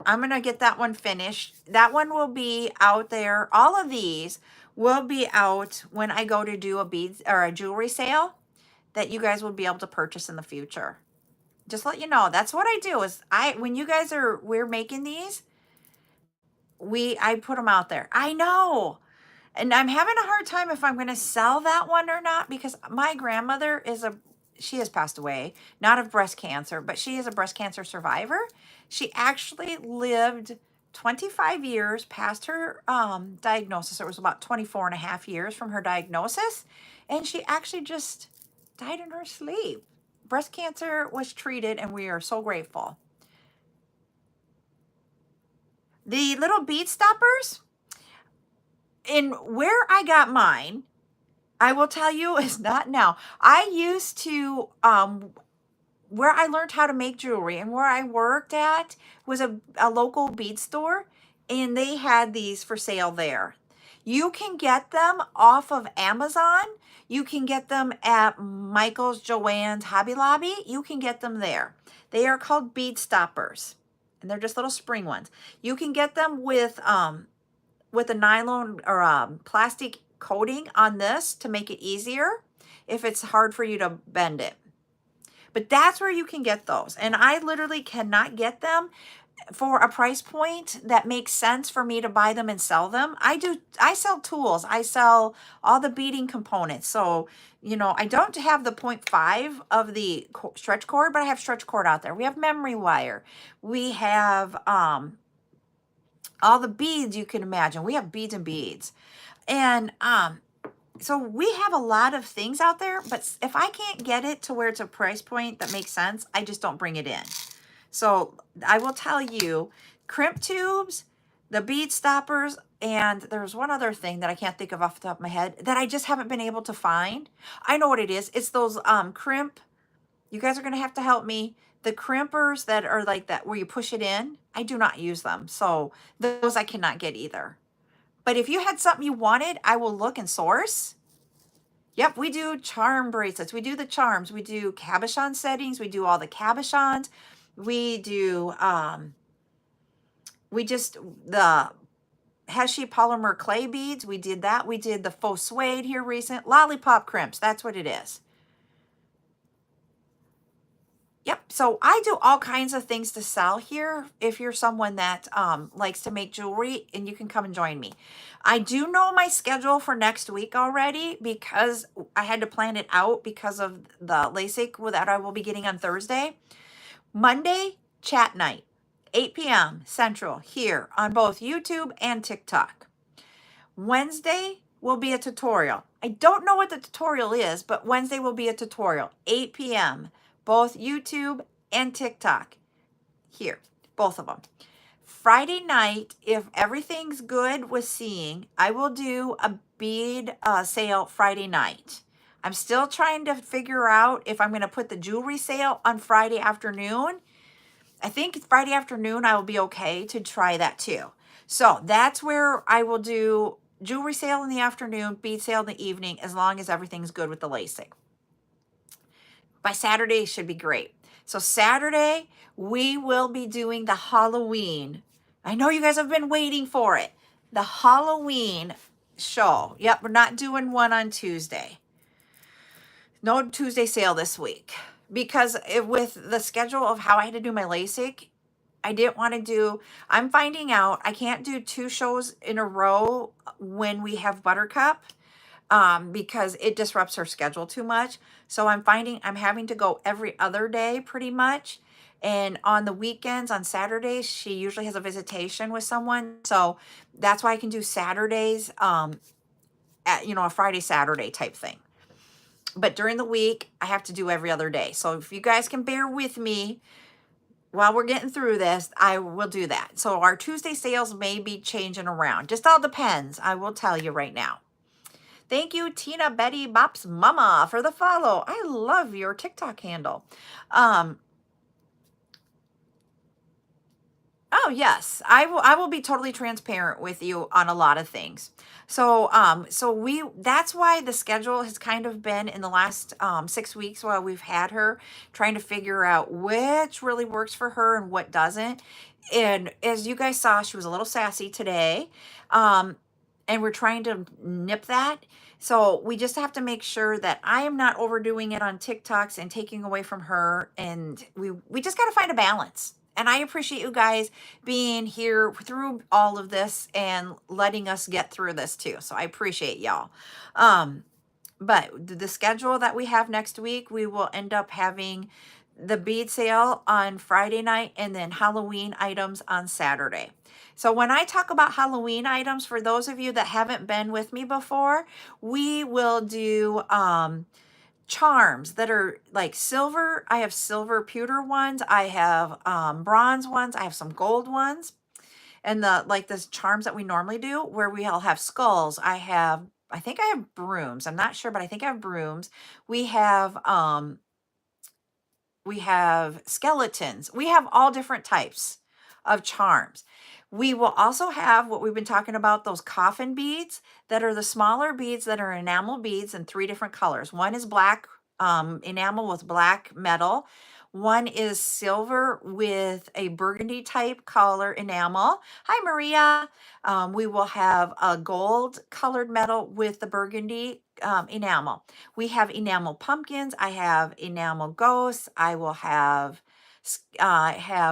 I'm going to get that one finished. That one will be out there. All of these will be out when I go to do a beads or a jewelry sale that you guys will be able to purchase in the future. Just let you know. That's what I do is when you guys we're making these, I put them out there. I know. And I'm having a hard time if I'm going to sell that one or not because my grandmother she has passed away, not of breast cancer, but she is a breast cancer survivor. She actually lived 25 years past her diagnosis. It was about 24 and a half years from her diagnosis. And she actually just died in her sleep. Breast cancer was treated and we are so grateful. The little bead stoppers, and where I got mine, I will tell you is not now. I used to, where I learned how to make jewelry and where I worked at was a local bead store and they had these for sale there. You can get them off of Amazon. You can get them at Michael's, Joann's, Hobby Lobby. You can get them there. They are called bead stoppers and they're just little spring ones. You can get them with a nylon or plastic coating on this to make it easier if it's hard for you to bend it. But that's where you can get those. And I literally cannot get them for a price point that makes sense for me to buy them and sell them. I sell tools. I sell all the beading components. So, I don't have the 0.5 of the stretch cord, but I have stretch cord out there. We have memory wire. We have all the beads you can imagine. We have beads and beads. And so we have a lot of things out there, but if I can't get it to where it's a price point that makes sense, I just don't bring it in. So I will tell you, crimp tubes, the bead stoppers, and there's one other thing that I can't think of off the top of my head that I just haven't been able to find. I know what it is. It's those crimp. You guys are going to have to help me. The crimpers that are like that where you push it in, I do not use them. So those I cannot get either. But if you had something you wanted, I will look and source. Yep, we do charm bracelets. We do the charms. We do cabochon settings. We do all the cabochons. We do, Heshy polymer clay beads. We did that. We did the faux suede here recent. Lollipop crimps. That's what it is. Yep. So I do all kinds of things to sell here. If you're someone that likes to make jewelry, and you can come and join me. I do know my schedule for next week already because I had to plan it out because of the LASIK that I will be getting on Thursday. Monday, chat night, 8 p.m. Central here on both YouTube and TikTok. Wednesday will be a tutorial. I don't know what the tutorial is, but Wednesday will be a tutorial, 8 p.m. Both YouTube and TikTok here, both of them. Friday night, if everything's good with seeing, I will do a bead sale Friday night. I'm still trying to figure out if I'm going to put the jewelry sale on Friday afternoon. I think Friday afternoon I will be okay to try that too. So that's where I will do jewelry sale in the afternoon, bead sale in the evening, as long as everything's good with the LASIK. By Saturday should be great. So Saturday, we will be doing the Halloween. I know you guys have been waiting for it. The Halloween show. Yep, we're not doing one on Tuesday. No Tuesday sale this week. Because with the schedule of how I had to do my LASIK, I didn't want to do, I'm finding out I can't do 2 shows in a row when we have Buttercup. Because it disrupts her schedule too much. So I'm finding I'm having to go every other day pretty much. And on the weekends, on Saturdays, she usually has a visitation with someone. So that's why I can do Saturdays, at, a Friday, Saturday type thing. But during the week, I have to do every other day. So if you guys can bear with me while we're getting through this, I will do that. So our Tuesday sales may be changing around. Just all depends. I will tell you right now. Thank you, Tina Betty Bops Mama, for the follow. I love your TikTok handle. Oh yes, I will be totally transparent with you on a lot of things. So that's why the schedule has kind of been in the last 6 weeks while we've had her, trying to figure out which really works for her and what doesn't. And as you guys saw, she was a little sassy today. And we're trying to nip that. So we just have to make sure that I am not overdoing it on TikToks and taking away from her. And we just got to find a balance. And I appreciate you guys being here through all of this and letting us get through this too. So I appreciate y'all. But the schedule that we have next week, we will end up having the bead sale on Friday night and then Halloween items on Saturday. So when I talk about Halloween items, for those of you that haven't been with me before, we will do charms that are like silver. I have silver pewter ones. I have bronze ones. I have some gold ones. And this charms that we normally do where we'll have skulls. I think I have brooms. I'm not sure, but I think I have brooms. We have skeletons. We have all different types of charms. We will also have what we've been talking about, those coffin beads that are the smaller beads that are enamel beads in 3 different colors. One is black enamel with black metal. One is silver with a burgundy type color enamel. Hi, Maria. We will have a gold colored metal with the burgundy enamel. We have enamel pumpkins. I have enamel ghosts. I will have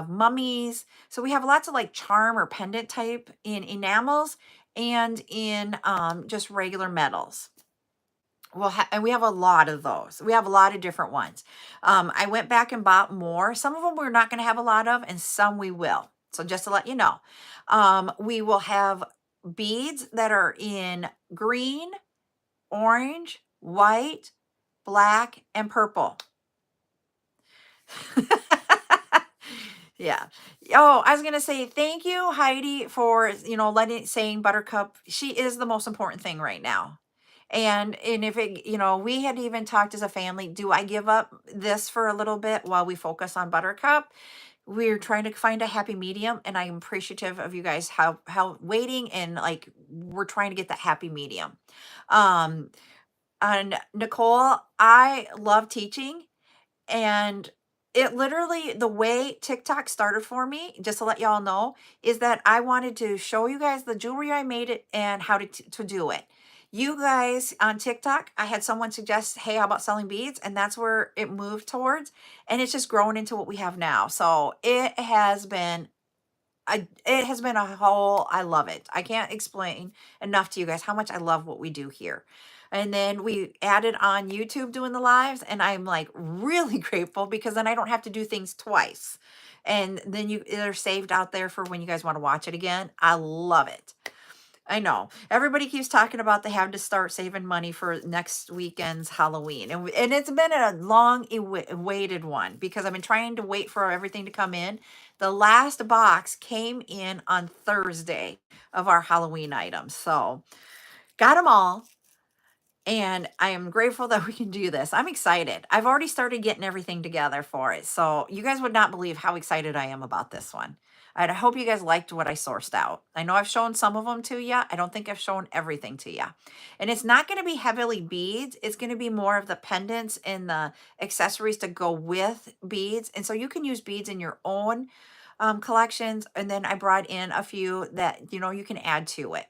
mummies. So we have lots of like charm or pendant type in enamels and in just regular metals. And we have a lot of those. We have a lot of different ones. I went back and bought more. Some of them we're not going to have a lot of, and some we will. So just to let you know, we will have beads that are in green, orange, white, black, and purple. Yeah. Oh, I was gonna say thank you, Heidi, for saying Buttercup. She is the most important thing right now. And if it, we had even talked as a family, do I give up this for a little bit while we focus on Buttercup? We're trying to find a happy medium, and I'm appreciative of you guys how waiting and like we're trying to get that happy medium. And Nicole, I love teaching, and it literally, the way TikTok started for me, just to let y'all know, is that I wanted to show you guys the jewelry I made it and how to do it. You guys on TikTok, I had someone suggest, hey, how about selling beads? And that's where it moved towards. And it's just grown into what we have now. So it has been a whole, I love it. I can't explain enough to you guys how much I love what we do here. And then we added on YouTube doing the lives, and I'm like really grateful because then I don't have to do things twice. And then they're saved out there for when you guys want to watch it again. I love it. I know everybody keeps talking about they have to start saving money for next weekend's Halloween. And it's been a long awaited one because I've been trying to wait for everything to come in. The last box came in on Thursday of our Halloween items. So got them all. And I am grateful that we can do this. I'm excited. I've already started getting everything together for it. So you guys would not believe how excited I am about this one. I hope you guys liked what I sourced out. I know I've shown some of them to you. I don't think I've shown everything to you. And it's not going to be heavily beads. It's going to be more of the pendants and the accessories to go with beads. And so you can use beads in your own collections. And then I brought in a few that, you can add to it.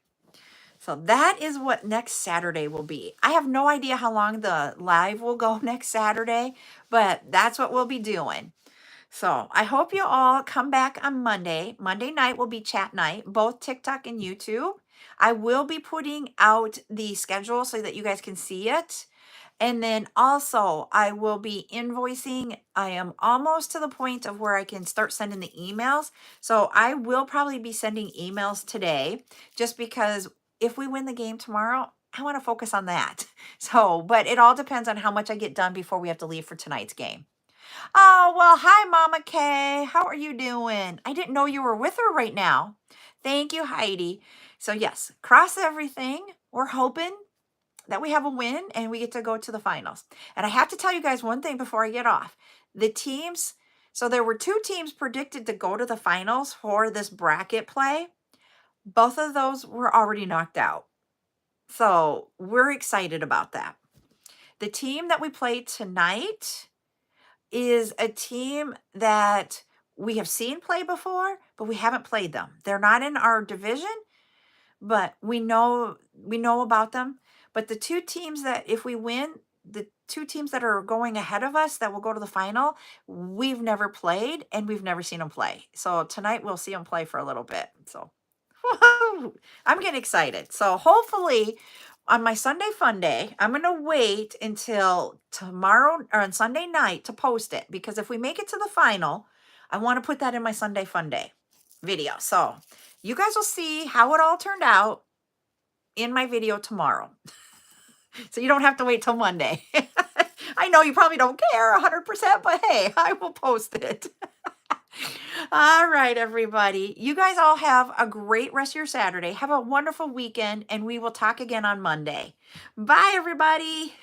So that is what next Saturday will be. I have no idea how long the live will go next Saturday, but that's what we'll be doing. So I hope you all come back on Monday. Monday night will be chat night, both TikTok and YouTube. I will be putting out the schedule so that you guys can see it. And then also I will be invoicing. I am almost to the point of where I can start sending the emails. So I will probably be sending emails today just because if we win the game tomorrow, I want to focus on that. So, but it all depends on how much I get done before we have to leave for tonight's game. Oh, well, hi, Mama Kay. How are you doing? I didn't know you were with her right now. Thank you, Heidi. So, yes, cross everything. We're hoping that we have a win and we get to go to the finals. And I have to tell you guys one thing before I get off. The teams, so there were 2 teams predicted to go to the finals for this bracket play. Both of those were already knocked out. So we're excited about that. The team that we play tonight is a team that we have seen play before, but we haven't played them. They're not in our division, but we know about them. But the 2 teams that, if we win, the 2 teams that are going ahead of us that will go to the final, we've never played and we've never seen them play. So tonight we'll see them play for a little bit. So I'm getting excited. So hopefully on my Sunday fun day, I'm going to wait until tomorrow or on Sunday night to post it, because if we make it to the final, I want to put that in my Sunday fun day video. So you guys will see how it all turned out in my video tomorrow. So you don't have to wait till Monday. I know you probably don't care 100%, but hey, I will post it. All right, everybody. You guys all have a great rest of your Saturday. Have a wonderful weekend, and we will talk again on Monday. Bye, everybody.